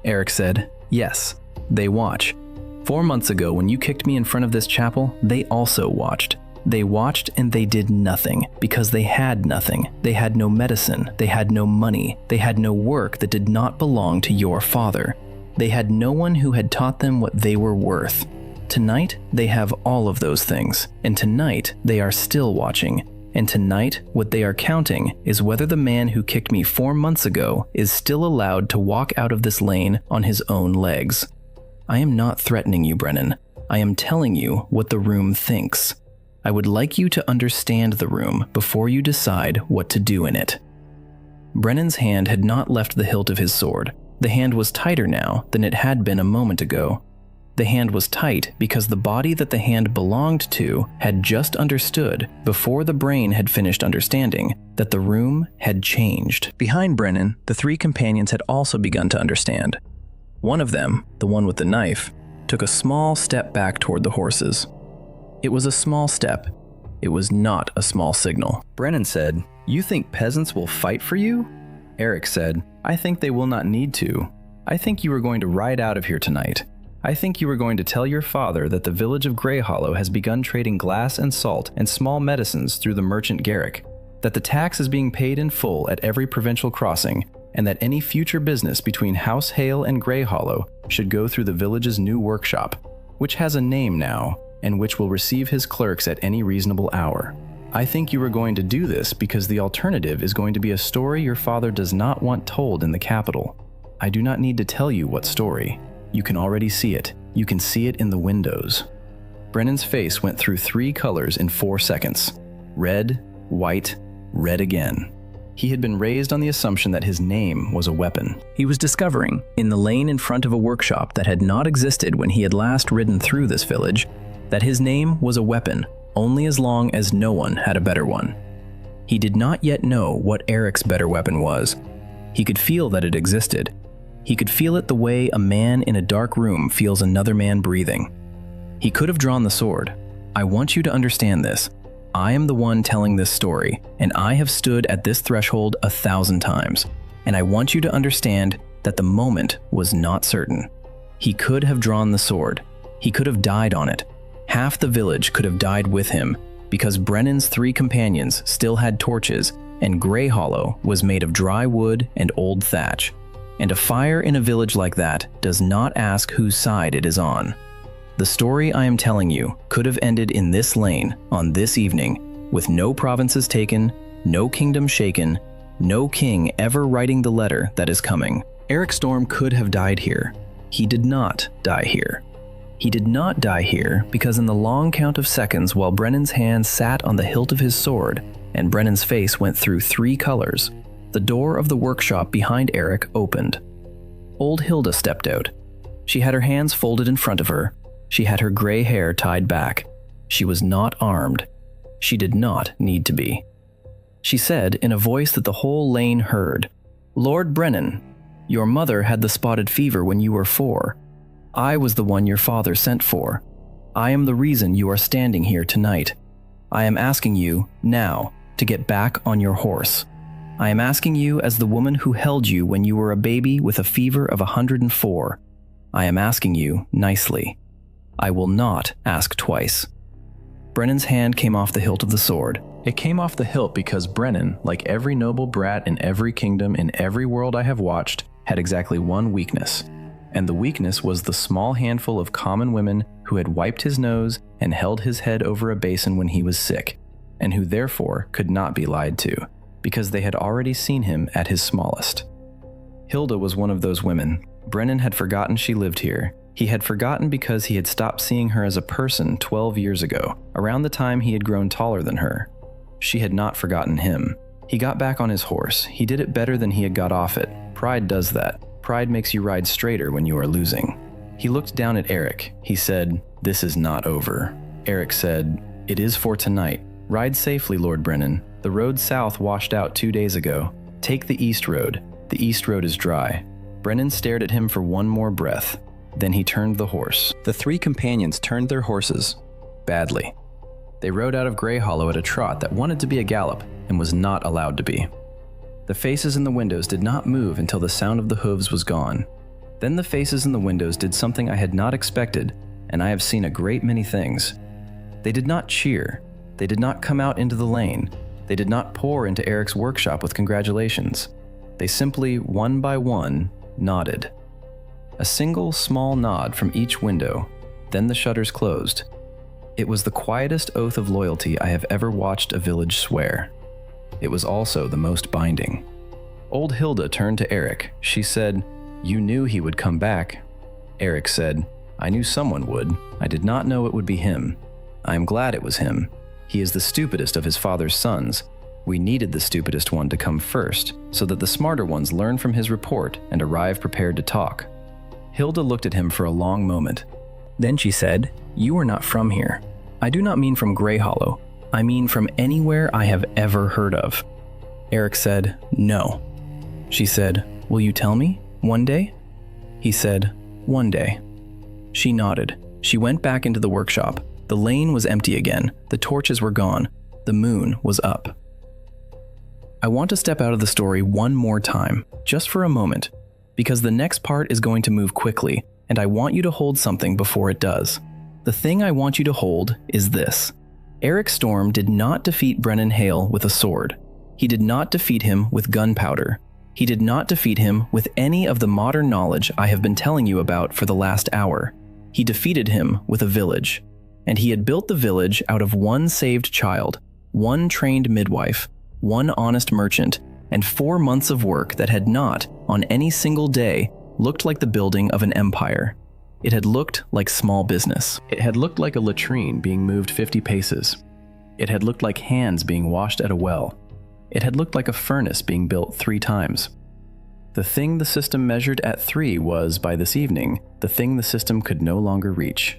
Eric said, "Yes, they watch. 4 months ago when you kicked me in front of this chapel, they also watched. They watched and they did nothing because they had nothing. They had no medicine. They had no money. They had no work that did not belong to your father. They had no one who had taught them what they were worth. Tonight, they have all of those things, and tonight they are still watching. And tonight, what they are counting is whether the man who kicked me 4 months ago is still allowed to walk out of this lane on his own legs. I am not threatening you, Brennan. I am telling you what the room thinks. I would like you to understand the room before you decide what to do in it." Brennan's hand had not left the hilt of his sword. The hand was tighter now than it had been a moment ago. The hand was tight because the body that the hand belonged to had just understood, before the brain had finished understanding, that the room had changed. Behind Brennan, the three companions had also begun to understand. One of them, the one with the knife, took a small step back toward the horses. It was a small step. It was not a small signal. Brennan said, "You think peasants will fight for you?" Eric said, "I think they will not need to. I think you are going to ride out of here tonight. I think you are going to tell your father that the village of Greyhollow has begun trading glass and salt and small medicines through the merchant Garrick, that the tax is being paid in full at every provincial crossing, and that any future business between House Hale and Greyhollow should go through the village's new workshop, which has a name now, and which will receive his clerks at any reasonable hour. I think you are going to do this because the alternative is going to be a story your father does not want told in the capital. I do not need to tell you what story. You can already see it. You can see it in the windows." Brennan's face went through 3 colors in 4 seconds. Red, white, red again. He had been raised on the assumption that his name was a weapon. He was discovering, in the lane in front of a workshop that had not existed when he had last ridden through this village, that his name was a weapon only as long as no one had a better one. He did not yet know what Eric's better weapon was. He could feel that it existed. He could feel it the way a man in a dark room feels another man breathing. He could have drawn the sword. I want you to understand this. I am the one telling this story, and I have stood at this threshold 1,000 times, and I want you to understand that the moment was not certain. He could have drawn the sword. He could have died on it. Half the village could have died with him, because Brennan's 3 companions still had torches, and Greyhollow was made of dry wood and old thatch. And a fire in a village like that does not ask whose side it is on. The story I am telling you could have ended in this lane on this evening, with no provinces taken, no kingdom shaken, no king ever writing the letter that is coming. Eric Storm could have died here. He did not die here. He did not die here because in the long count of seconds while Brennan's hand sat on the hilt of his sword and Brennan's face went through 3 colors, the door of the workshop behind Eric opened. Old Hilda stepped out. She had her hands folded in front of her. She had her gray hair tied back. She was not armed. She did not need to be. She said in a voice that the whole lane heard, "Lord Brennan, your mother had the spotted fever when you were 4. I was the one your father sent for. I am the reason you are standing here tonight. I am asking you, now, to get back on your horse. I am asking you as the woman who held you when you were a baby with a fever of 104. I am asking you nicely. I will not ask twice." Brennan's hand came off the hilt of the sword. It came off the hilt because Brennan, like every noble brat in every kingdom in every world I have watched, had exactly one weakness. And the weakness was the small handful of common women who had wiped his nose and held his head over a basin when he was sick, and who therefore could not be lied to, because they had already seen him at his smallest. Hilda was one of those women. Brennan had forgotten she lived here. He had forgotten because he had stopped seeing her as a person 12 years ago, around the time he had grown taller than her. She had not forgotten him. He got back on his horse. He did it better than he had got off it. Pride does that. Pride makes you ride straighter when you are losing. He looked down at Eric. He said, "This is not over." Eric said, "It is for tonight. Ride safely, Lord Brennan. The road south washed out 2 days ago. Take the east road. The east road is dry." Brennan stared at him for one more breath. Then he turned the horse. The 3 companions turned their horses. Badly. They rode out of Greyhollow at a trot that wanted to be a gallop and was not allowed to be. The faces in the windows did not move until the sound of the hooves was gone. Then the faces in the windows did something I had not expected, and I have seen a great many things. They did not cheer. They did not come out into the lane. They did not pour into Eric's workshop with congratulations. They simply, one by one, nodded. A single small nod from each window, then the shutters closed. It was the quietest oath of loyalty I have ever watched a village swear. It was also the most binding. Old Hilda turned to Eric. She said, "You knew he would come back." Eric said, "I knew someone would. I did not know it would be him. I am glad it was him. He is the stupidest of his father's sons. We needed the stupidest one to come first, so that the smarter ones learn from his report and arrive prepared to talk." Hilda looked at him for a long moment. Then she said, "You are not from here. I do not mean from Greyhollow. I mean from anywhere I have ever heard of." Eric said, "No." She said, "Will you tell me? One day?" He said, "One day." She nodded. She went back into the workshop. The lane was empty again. The torches were gone. The moon was up. I want to step out of the story one more time, just for a moment, because the next part is going to move quickly, and I want you to hold something before it does. The thing I want you to hold is this. Eric Storm did not defeat Brennan Hale with a sword. He did not defeat him with gunpowder. He did not defeat him with any of the modern knowledge I have been telling you about for the last hour. He defeated him with a village. And he had built the village out of one saved child, one trained midwife, one honest merchant, and 4 months of work that had not, on any single day, looked like the building of an empire. It had looked like small business. It had looked like a latrine being moved 50 paces. It had looked like hands being washed at a well. It had looked like a furnace being built 3 times. The thing the system measured at 3 was, by this evening, the thing the system could no longer reach.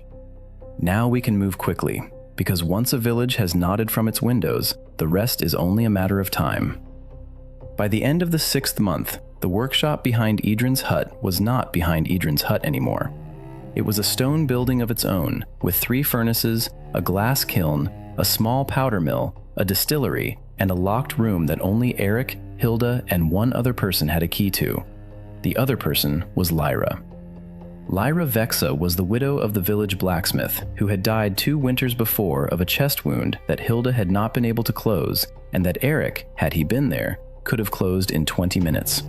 Now we can move quickly, because once a village has nodded from its windows, the rest is only a matter of time. By the end of the 6th month, the workshop behind Idrin's hut was not behind Idrin's hut anymore. It was a stone building of its own, with 3 furnaces, a glass kiln, a small powder mill, a distillery, and a locked room that only Eric, Hilda, and one other person had a key to. The other person was Lyra. Lyra Vexa was the widow of the village blacksmith, who had died 2 winters before of a chest wound that Hilda had not been able to close, and that Eric, had he been there, could have closed in 20 minutes.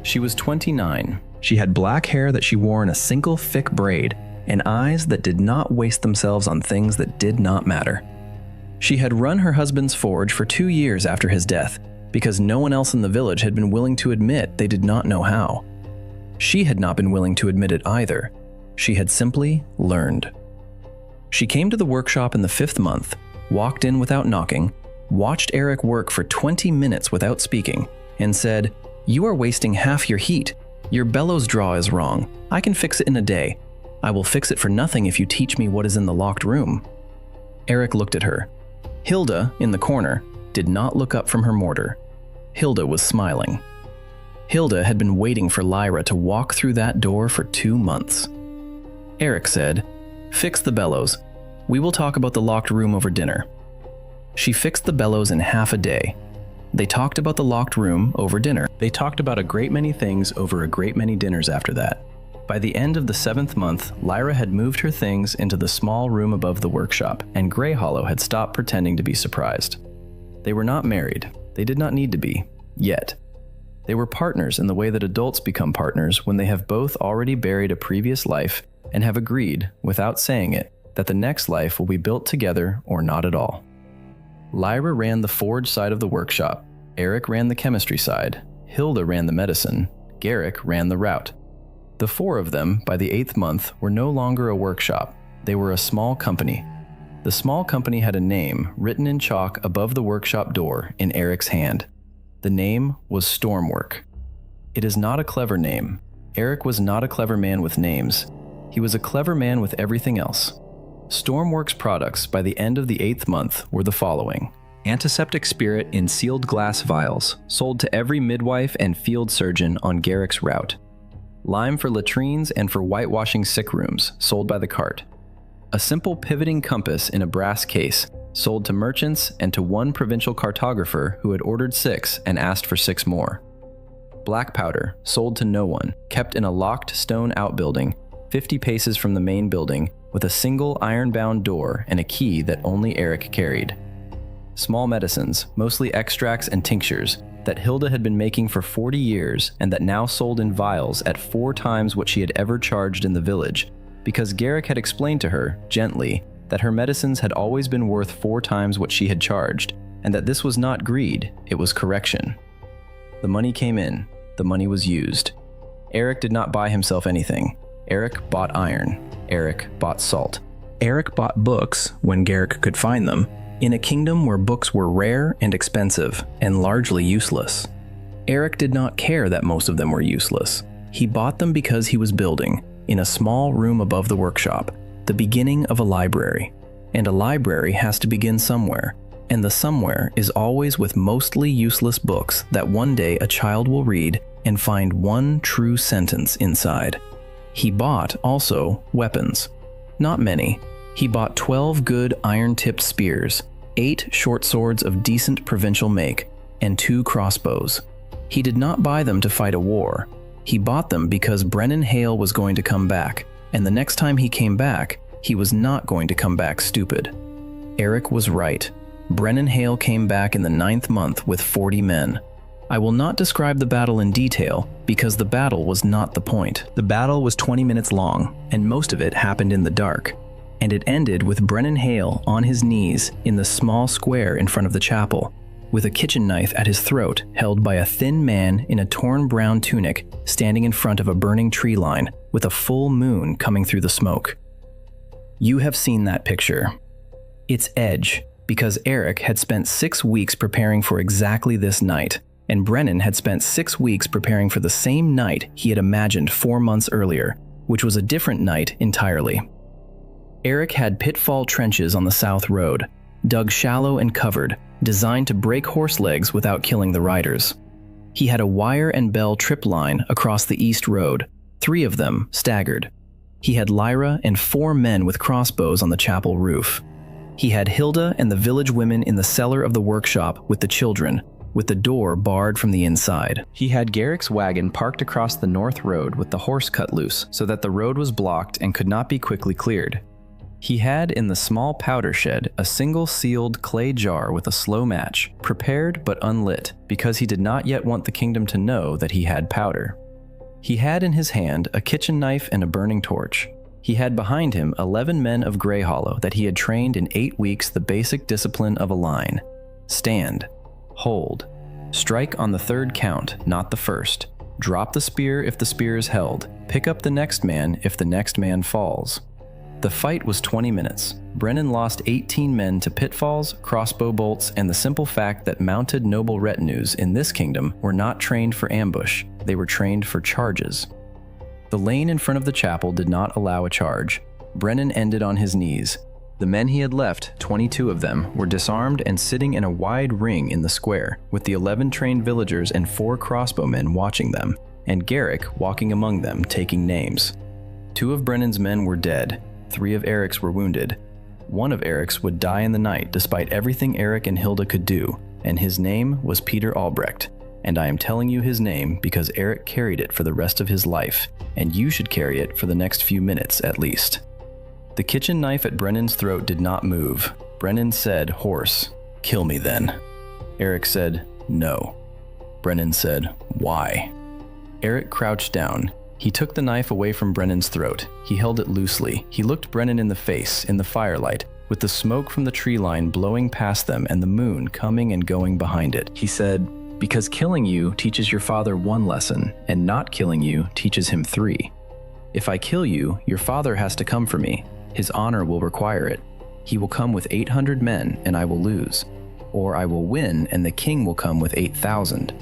She was 29. She had black hair that she wore in a single thick braid, and eyes that did not waste themselves on things that did not matter. She had run her husband's forge for 2 years after his death, because no one else in the village had been willing to admit they did not know how. She had not been willing to admit it either. She had simply learned. She came to the workshop in the 5th month, walked in without knocking, watched Eric work for 20 minutes without speaking, and said, "You are wasting half your heat. Your bellows draw is wrong. I can fix it in a day. I will fix it for nothing if you teach me what is in the locked room." Eric looked at her. Hilda, in the corner, did not look up from her mortar. Hilda was smiling. Hilda had been waiting for Lyra to walk through that door for 2 months. Eric said, "Fix the bellows. We will talk about the locked room over dinner." She fixed the bellows in half a day. They talked about the locked room over dinner. They talked about a great many things over a great many dinners after that. By the end of the 7th month, Lyra had moved her things into the small room above the workshop, and Greyhollow had stopped pretending to be surprised. They were not married. They did not need to be, yet. They were partners in the way that adults become partners when they have both already buried a previous life and have agreed, without saying it, that the next life will be built together or not at all. Lyra ran the forge side of the workshop, Eric ran the chemistry side, Hilda ran the medicine, Garrick ran the route. The 4 of them, by the 8th month, were no longer a workshop. They were a small company. The small company had a name written in chalk above the workshop door in Eric's hand. The name was Stormwork. It is not a clever name. Eric was not a clever man with names. He was a clever man with everything else. Stormwork's products by the end of the 8th month were the following: antiseptic spirit in sealed glass vials, sold to every midwife and field surgeon on Garrick's route. Lime for latrines and for whitewashing sick rooms, sold by the cart. A simple pivoting compass in a brass case, sold to merchants and to one provincial cartographer who had ordered 6 and asked for 6 more. Black powder, sold to no one, kept in a locked stone outbuilding, 50 paces from the main building, with a single iron-bound door and a key that only Eric carried. Small medicines, mostly extracts and tinctures, that Hilda had been making for 40 years and that now sold in vials at 4 times what she had ever charged in the village, because Garrick had explained to her, gently, that her medicines had always been worth 4 times what she had charged, and that this was not greed, it was correction. The money came in, the money was used. Eric did not buy himself anything. Eric bought iron. Eric bought salt. Eric bought books, when Garrick could find them, in a kingdom where books were rare and expensive, and largely useless. Eric did not care that most of them were useless. He bought them because he was building, in a small room above the workshop, the beginning of a library. And a library has to begin somewhere, and the somewhere is always with mostly useless books that one day a child will read and find one true sentence inside. He bought, also, weapons. Not many. He bought 12 good iron-tipped spears, 8 short swords of decent provincial make, and 2 crossbows. He did not buy them to fight a war. He bought them because Brennan Hale was going to come back, and the next time he came back, he was not going to come back stupid. Eric was right. Brennan Hale came back in the 9th month with 40 men. I will not describe the battle in detail because the battle was not the point. The battle was 20 minutes long, and most of it happened in the dark. And it ended with Brennan Hale on his knees in the small square in front of the chapel, with a kitchen knife at his throat held by a thin man in a torn brown tunic standing in front of a burning tree line with a full moon coming through the smoke. You have seen that picture. It's edge, because Eric had spent 6 weeks preparing for exactly this night, and Brennan had spent 6 weeks preparing for the same night he had imagined 4 months earlier, which was a different night entirely. Eric had pitfall trenches on the South Road, dug shallow and covered, designed to break horse legs without killing the riders. He had a wire and bell trip line across the East Road, 3 of them staggered. He had Lyra and 4 men with crossbows on the chapel roof. He had Hilda and the village women in the cellar of the workshop with the children, with the door barred from the inside. He had Garrick's wagon parked across the North Road with the horse cut loose so that the road was blocked and could not be quickly cleared. He had in the small powder shed a single sealed clay jar with a slow match, prepared but unlit, because he did not yet want the kingdom to know that he had powder. He had in his hand a kitchen knife and a burning torch. He had behind him 11 men of Greyhollow that he had trained in 8 weeks the basic discipline of a line. Stand. Hold. Strike on the 3rd count, not the 1st. Drop the spear if the spear is held. Pick up the next man if the next man falls. The fight was 20 minutes. Brennan lost 18 men to pitfalls, crossbow bolts, and the simple fact that mounted noble retinues in this kingdom were not trained for ambush, they were trained for charges. The lane in front of the chapel did not allow a charge. Brennan ended on his knees. The men he had left, 22 of them, were disarmed and sitting in a wide ring in the square, with the 11 trained villagers and 4 crossbowmen watching them, and Garrick walking among them taking names. 2 of Brennan's men were dead. 3 of Eric's were wounded. 1 of Eric's would die in the night despite everything Eric and Hilda could do, and his name was Peter Albrecht. And I am telling you his name because Eric carried it for the rest of his life, and you should carry it for the next few minutes at least. The kitchen knife at Brennan's throat did not move. Brennan said, "Horse, kill me then." Eric said, "No." Brennan said, "Why?" Eric crouched down. He took the knife away from Brennan's throat. He held it loosely. He looked Brennan in the face, in the firelight, with the smoke from the tree line blowing past them and the moon coming and going behind it. He said, "Because killing you teaches your father 1 lesson, and not killing you teaches him 3. If I kill you, your father has to come for me. His honor will require it. He will come with 800 men, and I will lose. Or I will win, and the king will come with 8,000.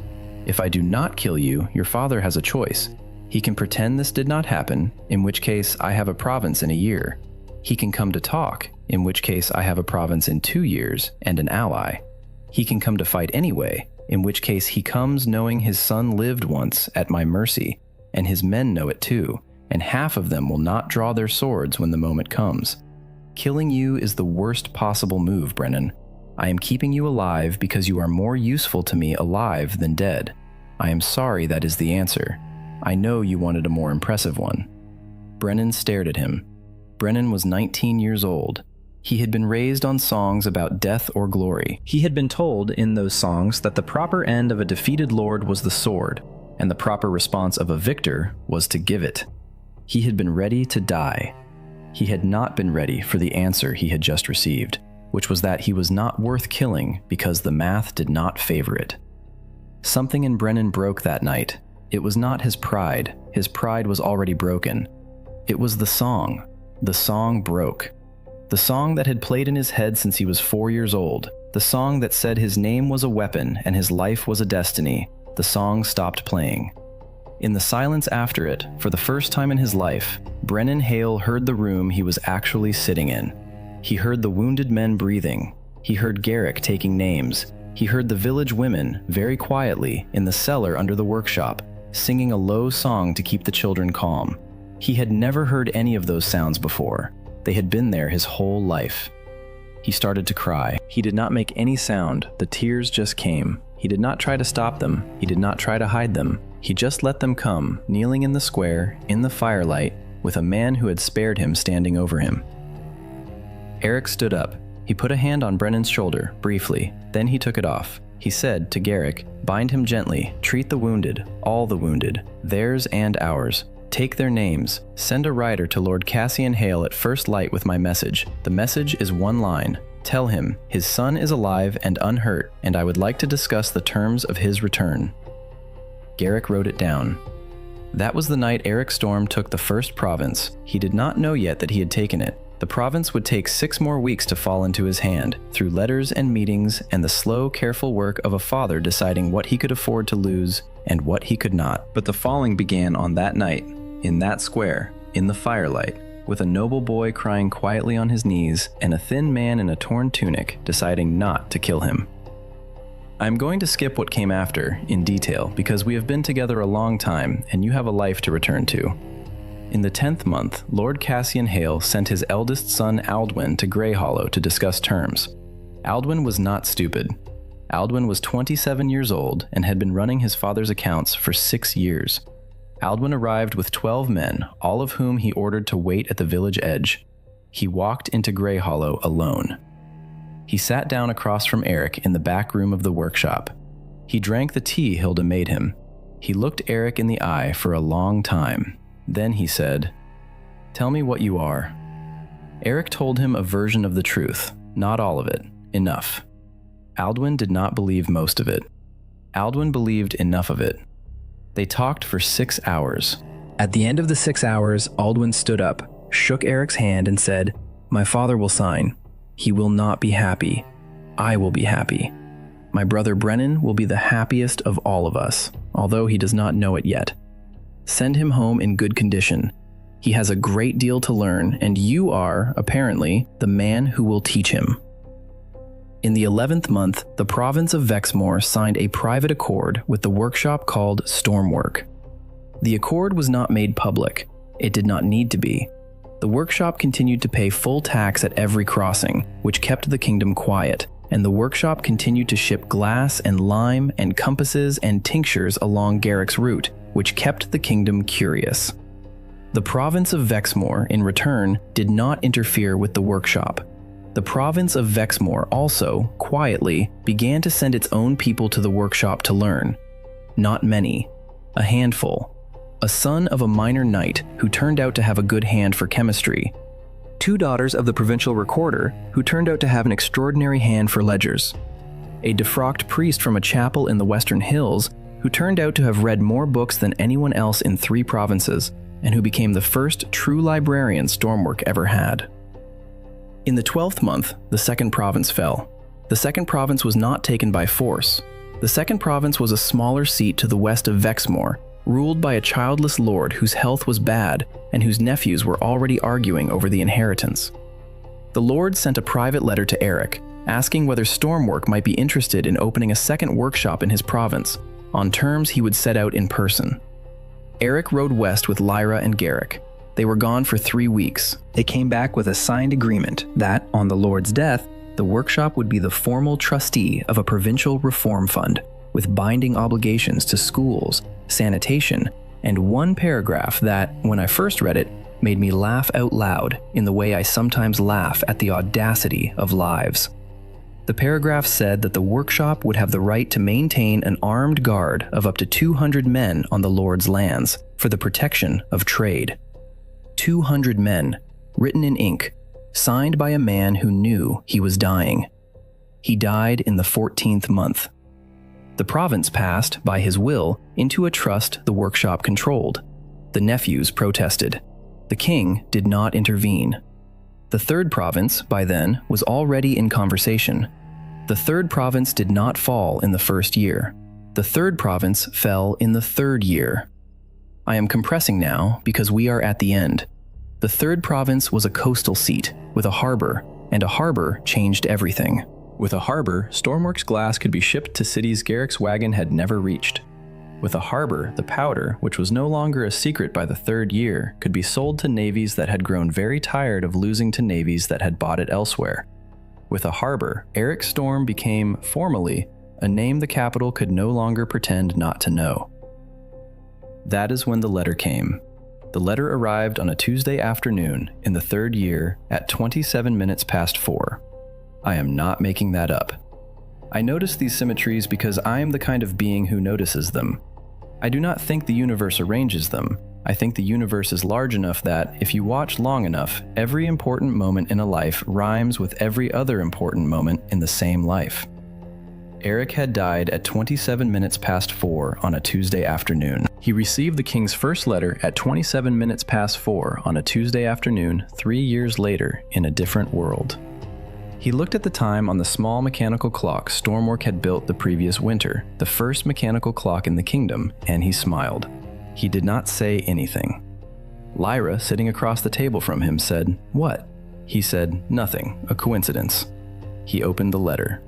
If I do not kill you, your father has a choice. He can pretend this did not happen, in which case I have a province in a year. He can come to talk, in which case I have a province in 2 years and an ally. He can come to fight anyway, in which case he comes knowing his son lived once at my mercy, and his men know it too, and half of them will not draw their swords when the moment comes. Killing you is the worst possible move, Brennan. I am keeping you alive because you are more useful to me alive than dead. I am sorry that is the answer. I know you wanted a more impressive one." Brennan stared at him. Brennan was 19 years old. He had been raised on songs about death or glory. He had been told in those songs that the proper end of a defeated lord was the sword, and the proper response of a victor was to give it. He had been ready to die. He had not been ready for the answer he had just received, which was that he was not worth killing because the math did not favor it. Something in Brennan broke that night. It was not his pride. His pride was already broken. It was the song. The song broke. The song that had played in his head since he was 4 years old. The song that said his name was a weapon and his life was a destiny. The song stopped playing. In the silence after it, for the first time in his life, Brennan Hale heard the room he was actually sitting in. He heard the wounded men breathing. He heard Garrick taking names. He heard the village women, very quietly, in the cellar under the workshop, singing a low song to keep the children calm. He had never heard any of those sounds before. They had been there his whole life. He started to cry. He did not make any sound. The tears just came. He did not try to stop them. He did not try to hide them. He just let them come, kneeling in the square, in the firelight, with a man who had spared him standing over him. Eric stood up. He put a hand on Brennan's shoulder, briefly. Then he took it off. He said to Garrick, "Bind him gently. Treat the wounded, all the wounded, theirs and ours. Take their names. Send a rider to Lord Cassian Hale at first light with my message. The message is one line. Tell him his son is alive and unhurt, and I would like to discuss the terms of his return." Garrick wrote it down. That was the night Eric Storm took the first province. He did not know yet that he had taken it. The province would take 6 more weeks to fall into his hand, through letters and meetings and the slow, careful work of a father deciding what he could afford to lose and what he could not. But the falling began on that night, in that square, in the firelight, with a noble boy crying quietly on his knees and a thin man in a torn tunic deciding not to kill him. I'm going to skip what came after, in detail, because we have been together a long time and you have a life to return to. In the 10th month, Lord Cassian Hale sent his eldest son Aldwin to Greyhollow to discuss terms. Aldwin was not stupid. Aldwin was 27 years old and had been running his father's accounts for 6 years. Aldwin arrived with 12 men, all of whom he ordered to wait at the village edge. He walked into Greyhollow alone. He sat down across from Eric in the back room of the workshop. He drank the tea Hilda made him. He looked Eric in the eye for a long time. Then he said, "Tell me what you are." Eric told him a version of the truth, not all of it, enough. Aldwin did not believe most of it. Aldwin believed enough of it. They talked for 6 hours. At the end of the 6 hours, Aldwin stood up, shook Eric's hand and said, "My father will sign. He will not be happy. I will be happy. My brother Brennan will be the happiest of all of us, although he does not know it yet. Send him home in good condition. He has a great deal to learn, and you are, apparently, the man who will teach him." In the 11th month, the province of Vexmoor signed a private accord with the workshop called Stormwork. The accord was not made public. It did not need to be. The workshop continued to pay full tax at every crossing, which kept the kingdom quiet, and the workshop continued to ship glass and lime and compasses and tinctures along Garrick's route, which kept the kingdom curious. The province of Vexmoor, in return, did not interfere with the workshop. The province of Vexmoor also, quietly, began to send its own people to the workshop to learn. Not many, a handful. A son of a minor knight who turned out to have a good hand for chemistry. 2 daughters of the provincial recorder who turned out to have an extraordinary hand for ledgers. A defrocked priest from a chapel in the Western Hills who turned out to have read more books than anyone else in 3 provinces and who became the first true librarian Stormwork ever had. In the 12th month, the 2nd province fell. The 2nd province was not taken by force. The 2nd province was a smaller seat to the west of Vexmoor, ruled by a childless lord whose health was bad and whose nephews were already arguing over the inheritance. The lord sent a private letter to Eric, asking whether Stormwork might be interested in opening a 2nd workshop in his province, on terms he would set out in person. Eric rode west with Lyra and Garrick. They were gone for 3 weeks. They came back with a signed agreement that, on the lord's death, the workshop would be the formal trustee of a provincial reform fund, with binding obligations to schools, sanitation, and one paragraph that, when I first read it, made me laugh out loud in the way I sometimes laugh at the audacity of lives. The paragraph said that the workshop would have the right to maintain an armed guard of up to 200 men on the Lord's lands for the protection of trade. 200 men, written in ink, signed by a man who knew he was dying. He died in the 14th month. The province passed, by his will, into a trust the workshop controlled. The nephews protested. The king did not intervene. The 3rd province, by then, was already in conversation. The 3rd province did not fall in the 1st year. The 3rd province fell in the 3rd year. I am compressing now because we are at the end. The third province was a coastal seat with a harbor, and a harbor changed everything. With a harbor, Stormworks glass could be shipped to cities Garrick's wagon had never reached. With a harbor, the powder, which was no longer a secret by the third year, could be sold to navies that had grown very tired of losing to navies that had bought it elsewhere. With a harbor, Eric Storm became, formally, a name the capital could no longer pretend not to know. That is when the letter came. The letter arrived on a Tuesday afternoon in the third year at 27 minutes past 4. I am not making that up. I notice these symmetries because I am the kind of being who notices them. I do not think the universe arranges them. I think the universe is large enough that, if you watch long enough, every important moment in a life rhymes with every other important moment in the same life. Eric had died at 27 minutes past 4 on a Tuesday afternoon. He received the king's first letter at 27 minutes past 4 on a Tuesday afternoon 3 years later in a different world. He looked at the time on the small mechanical clock Stormwork had built the previous winter, the first mechanical clock in the kingdom, and he smiled. He did not say anything. Lyra, sitting across the table from him, said, "What?" He said, "Nothing, a coincidence." He opened the letter.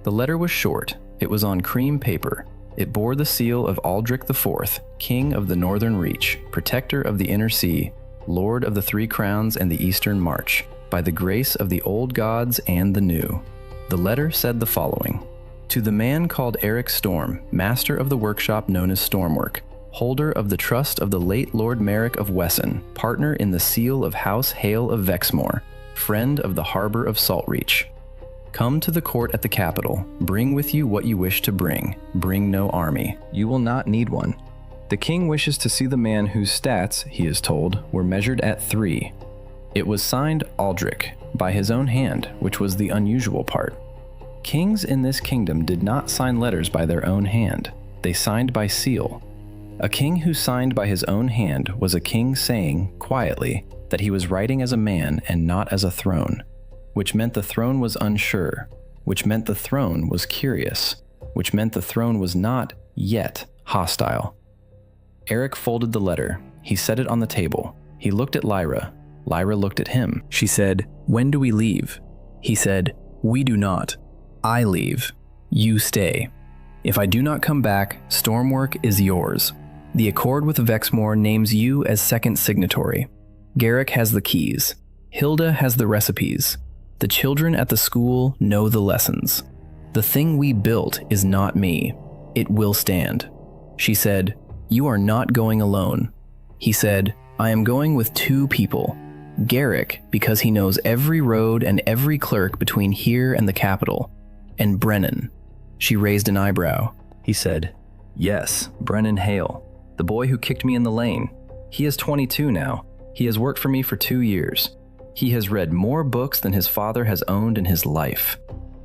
The letter was short. It was on cream paper. It bore the seal of Aldrich IV, King of the Northern Reach, Protector of the Inner Sea, Lord of the Three Crowns and the Eastern March, by the grace of the old gods and the new. The letter said the following: To the man called Eric Storm, master of the workshop known as Stormwork, holder of the trust of the late Lord Merrick of Wesson, partner in the seal of House Hale of Vexmore, friend of the harbor of Saltreach. Come to the court at the capital. Bring with you what you wish to bring. Bring no army. You will not need one. The king wishes to see the man whose stats, he is told, were measured at 3. It was signed Aldrich, by his own hand, which was the unusual part. Kings in this kingdom did not sign letters by their own hand. They signed by seal. A king who signed by his own hand was a king saying, quietly, that he was writing as a man and not as a throne, which meant the throne was unsure, which meant the throne was curious, which meant the throne was not, yet, hostile. Eric folded the letter. He set it on the table. He looked at Lyra. Lyra looked at him. She said, "When do we leave?" He said, "We do not. I leave. You stay. If I do not come back, Stormwork is yours. The accord with Vexmore names you as second signatory. Garrick has the keys. Hilda has the recipes. The children at the school know the lessons. The thing we built is not me. It will stand." She said, "You are not going alone." He said, "I am going with 2 people. Garrick, because he knows every road and every clerk between here and the capital. And Brennan." She raised an eyebrow. He said, "Yes, Brennan Hale, the boy who kicked me in the lane. He is 22 now. He has worked for me for 2 years. He has read more books than his father has owned in his life.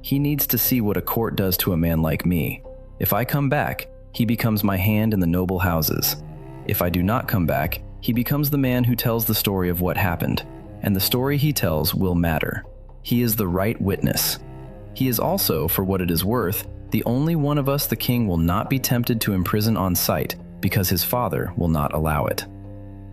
He needs to see what a court does to a man like me. If I come back, he becomes my hand in the noble houses. If I do not come back, he becomes the man who tells the story of what happened, and the story he tells will matter. He is the right witness. He is also, for what it is worth, the only one of us the king will not be tempted to imprison on sight, because his father will not allow it."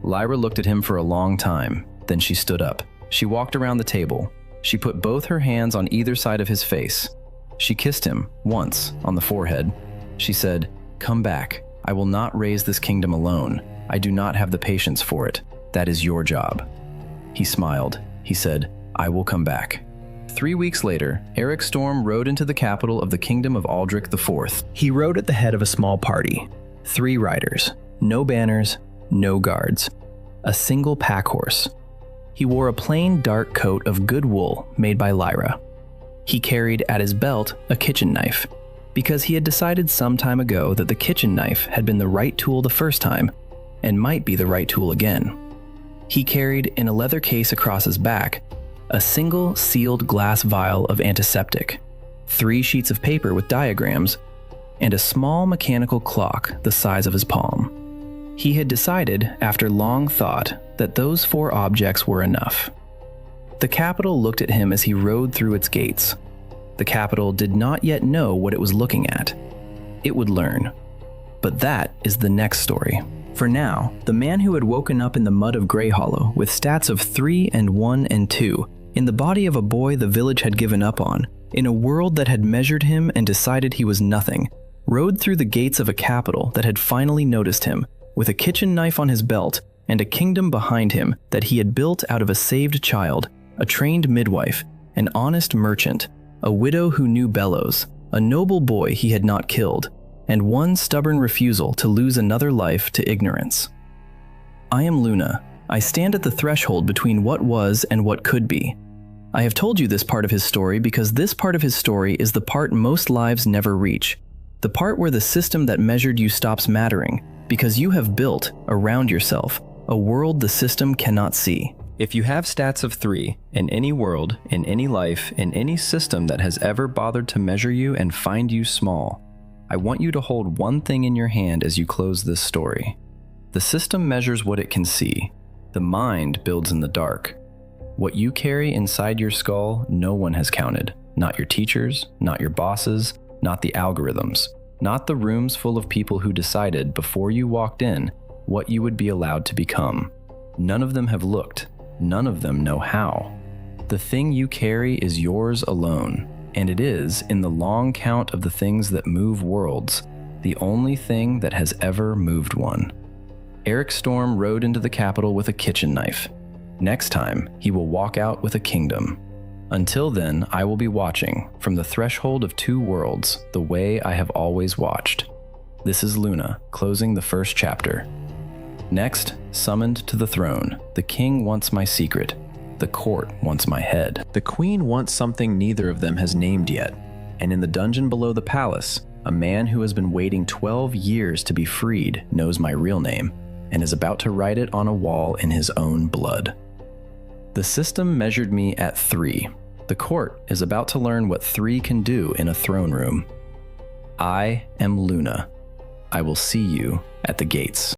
Lyra looked at him for a long time. Then she stood up. She walked around the table. She put both her hands on either side of his face. She kissed him, once, on the forehead. She said, "Come back. I will not raise this kingdom alone. I do not have the patience for it. That is your job." He smiled. He said, "I will come back." 3 weeks later, Eric Storm rode into the capital of the kingdom of Aldrich IV. He rode at the head of a small party. 3 riders. No banners, no guards. A single pack horse. He wore a plain dark coat of good wool made by Lyra. He carried at his belt a kitchen knife, because he had decided some time ago that the kitchen knife had been the right tool the first time, and might be the right tool again. He carried, in a leather case across his back, a single sealed glass vial of antiseptic, 3 sheets of paper with diagrams, and a small mechanical clock the size of his palm. He had decided, after long thought, that those 4 objects were enough. The capital looked at him as he rode through its gates. The capital did not yet know what it was looking at. It would learn. But that is the next story, For now, the man who had woken up in the mud of Greyhollow with stats of 3 and 1 and 2, in the body of a boy the village had given up on, in a world that had measured him and decided he was nothing, rode through the gates of a capital that had finally noticed him, with a kitchen knife on his belt and a kingdom behind him that he had built out of a saved child, a trained midwife, an honest merchant, a widow who knew bellows, a noble boy he had not killed, and one stubborn refusal to lose another life to ignorance. I am Luna. I stand at the threshold between what was and what could be. I have told you this part of his story because this part of his story is the part most lives never reach, the part where the system that measured you stops mattering, because you have built, around yourself, a world the system cannot see. If you have stats of 3, in any world, in any life, in any system that has ever bothered to measure you and find you small, I want you to hold one thing in your hand as you close this story. The system measures what it can see. The mind builds in the dark. What you carry inside your skull, no one has counted. Not your teachers, not your bosses, not the algorithms, not the rooms full of people who decided before you walked in what you would be allowed to become. None of them have looked. None of them know how. The thing you carry is yours alone, and it is, in the long count of the things that move worlds, the only thing that has ever moved one. Eric Storm rode into the capital with a kitchen knife. Next time, he will walk out with a kingdom. Until then, I will be watching, from the threshold of 2 worlds, the way I have always watched. This is Luna, closing the first chapter. Next, summoned to the throne, the king wants my secret. The court wants my head. The queen wants something neither of them has named yet. And in the dungeon below the palace, a man who has been waiting 12 years to be freed knows my real name, and is about to write it on a wall in his own blood. The system measured me at 3. The court is about to learn what 3 can do in a throne room. I am Luna. I will see you at the gates.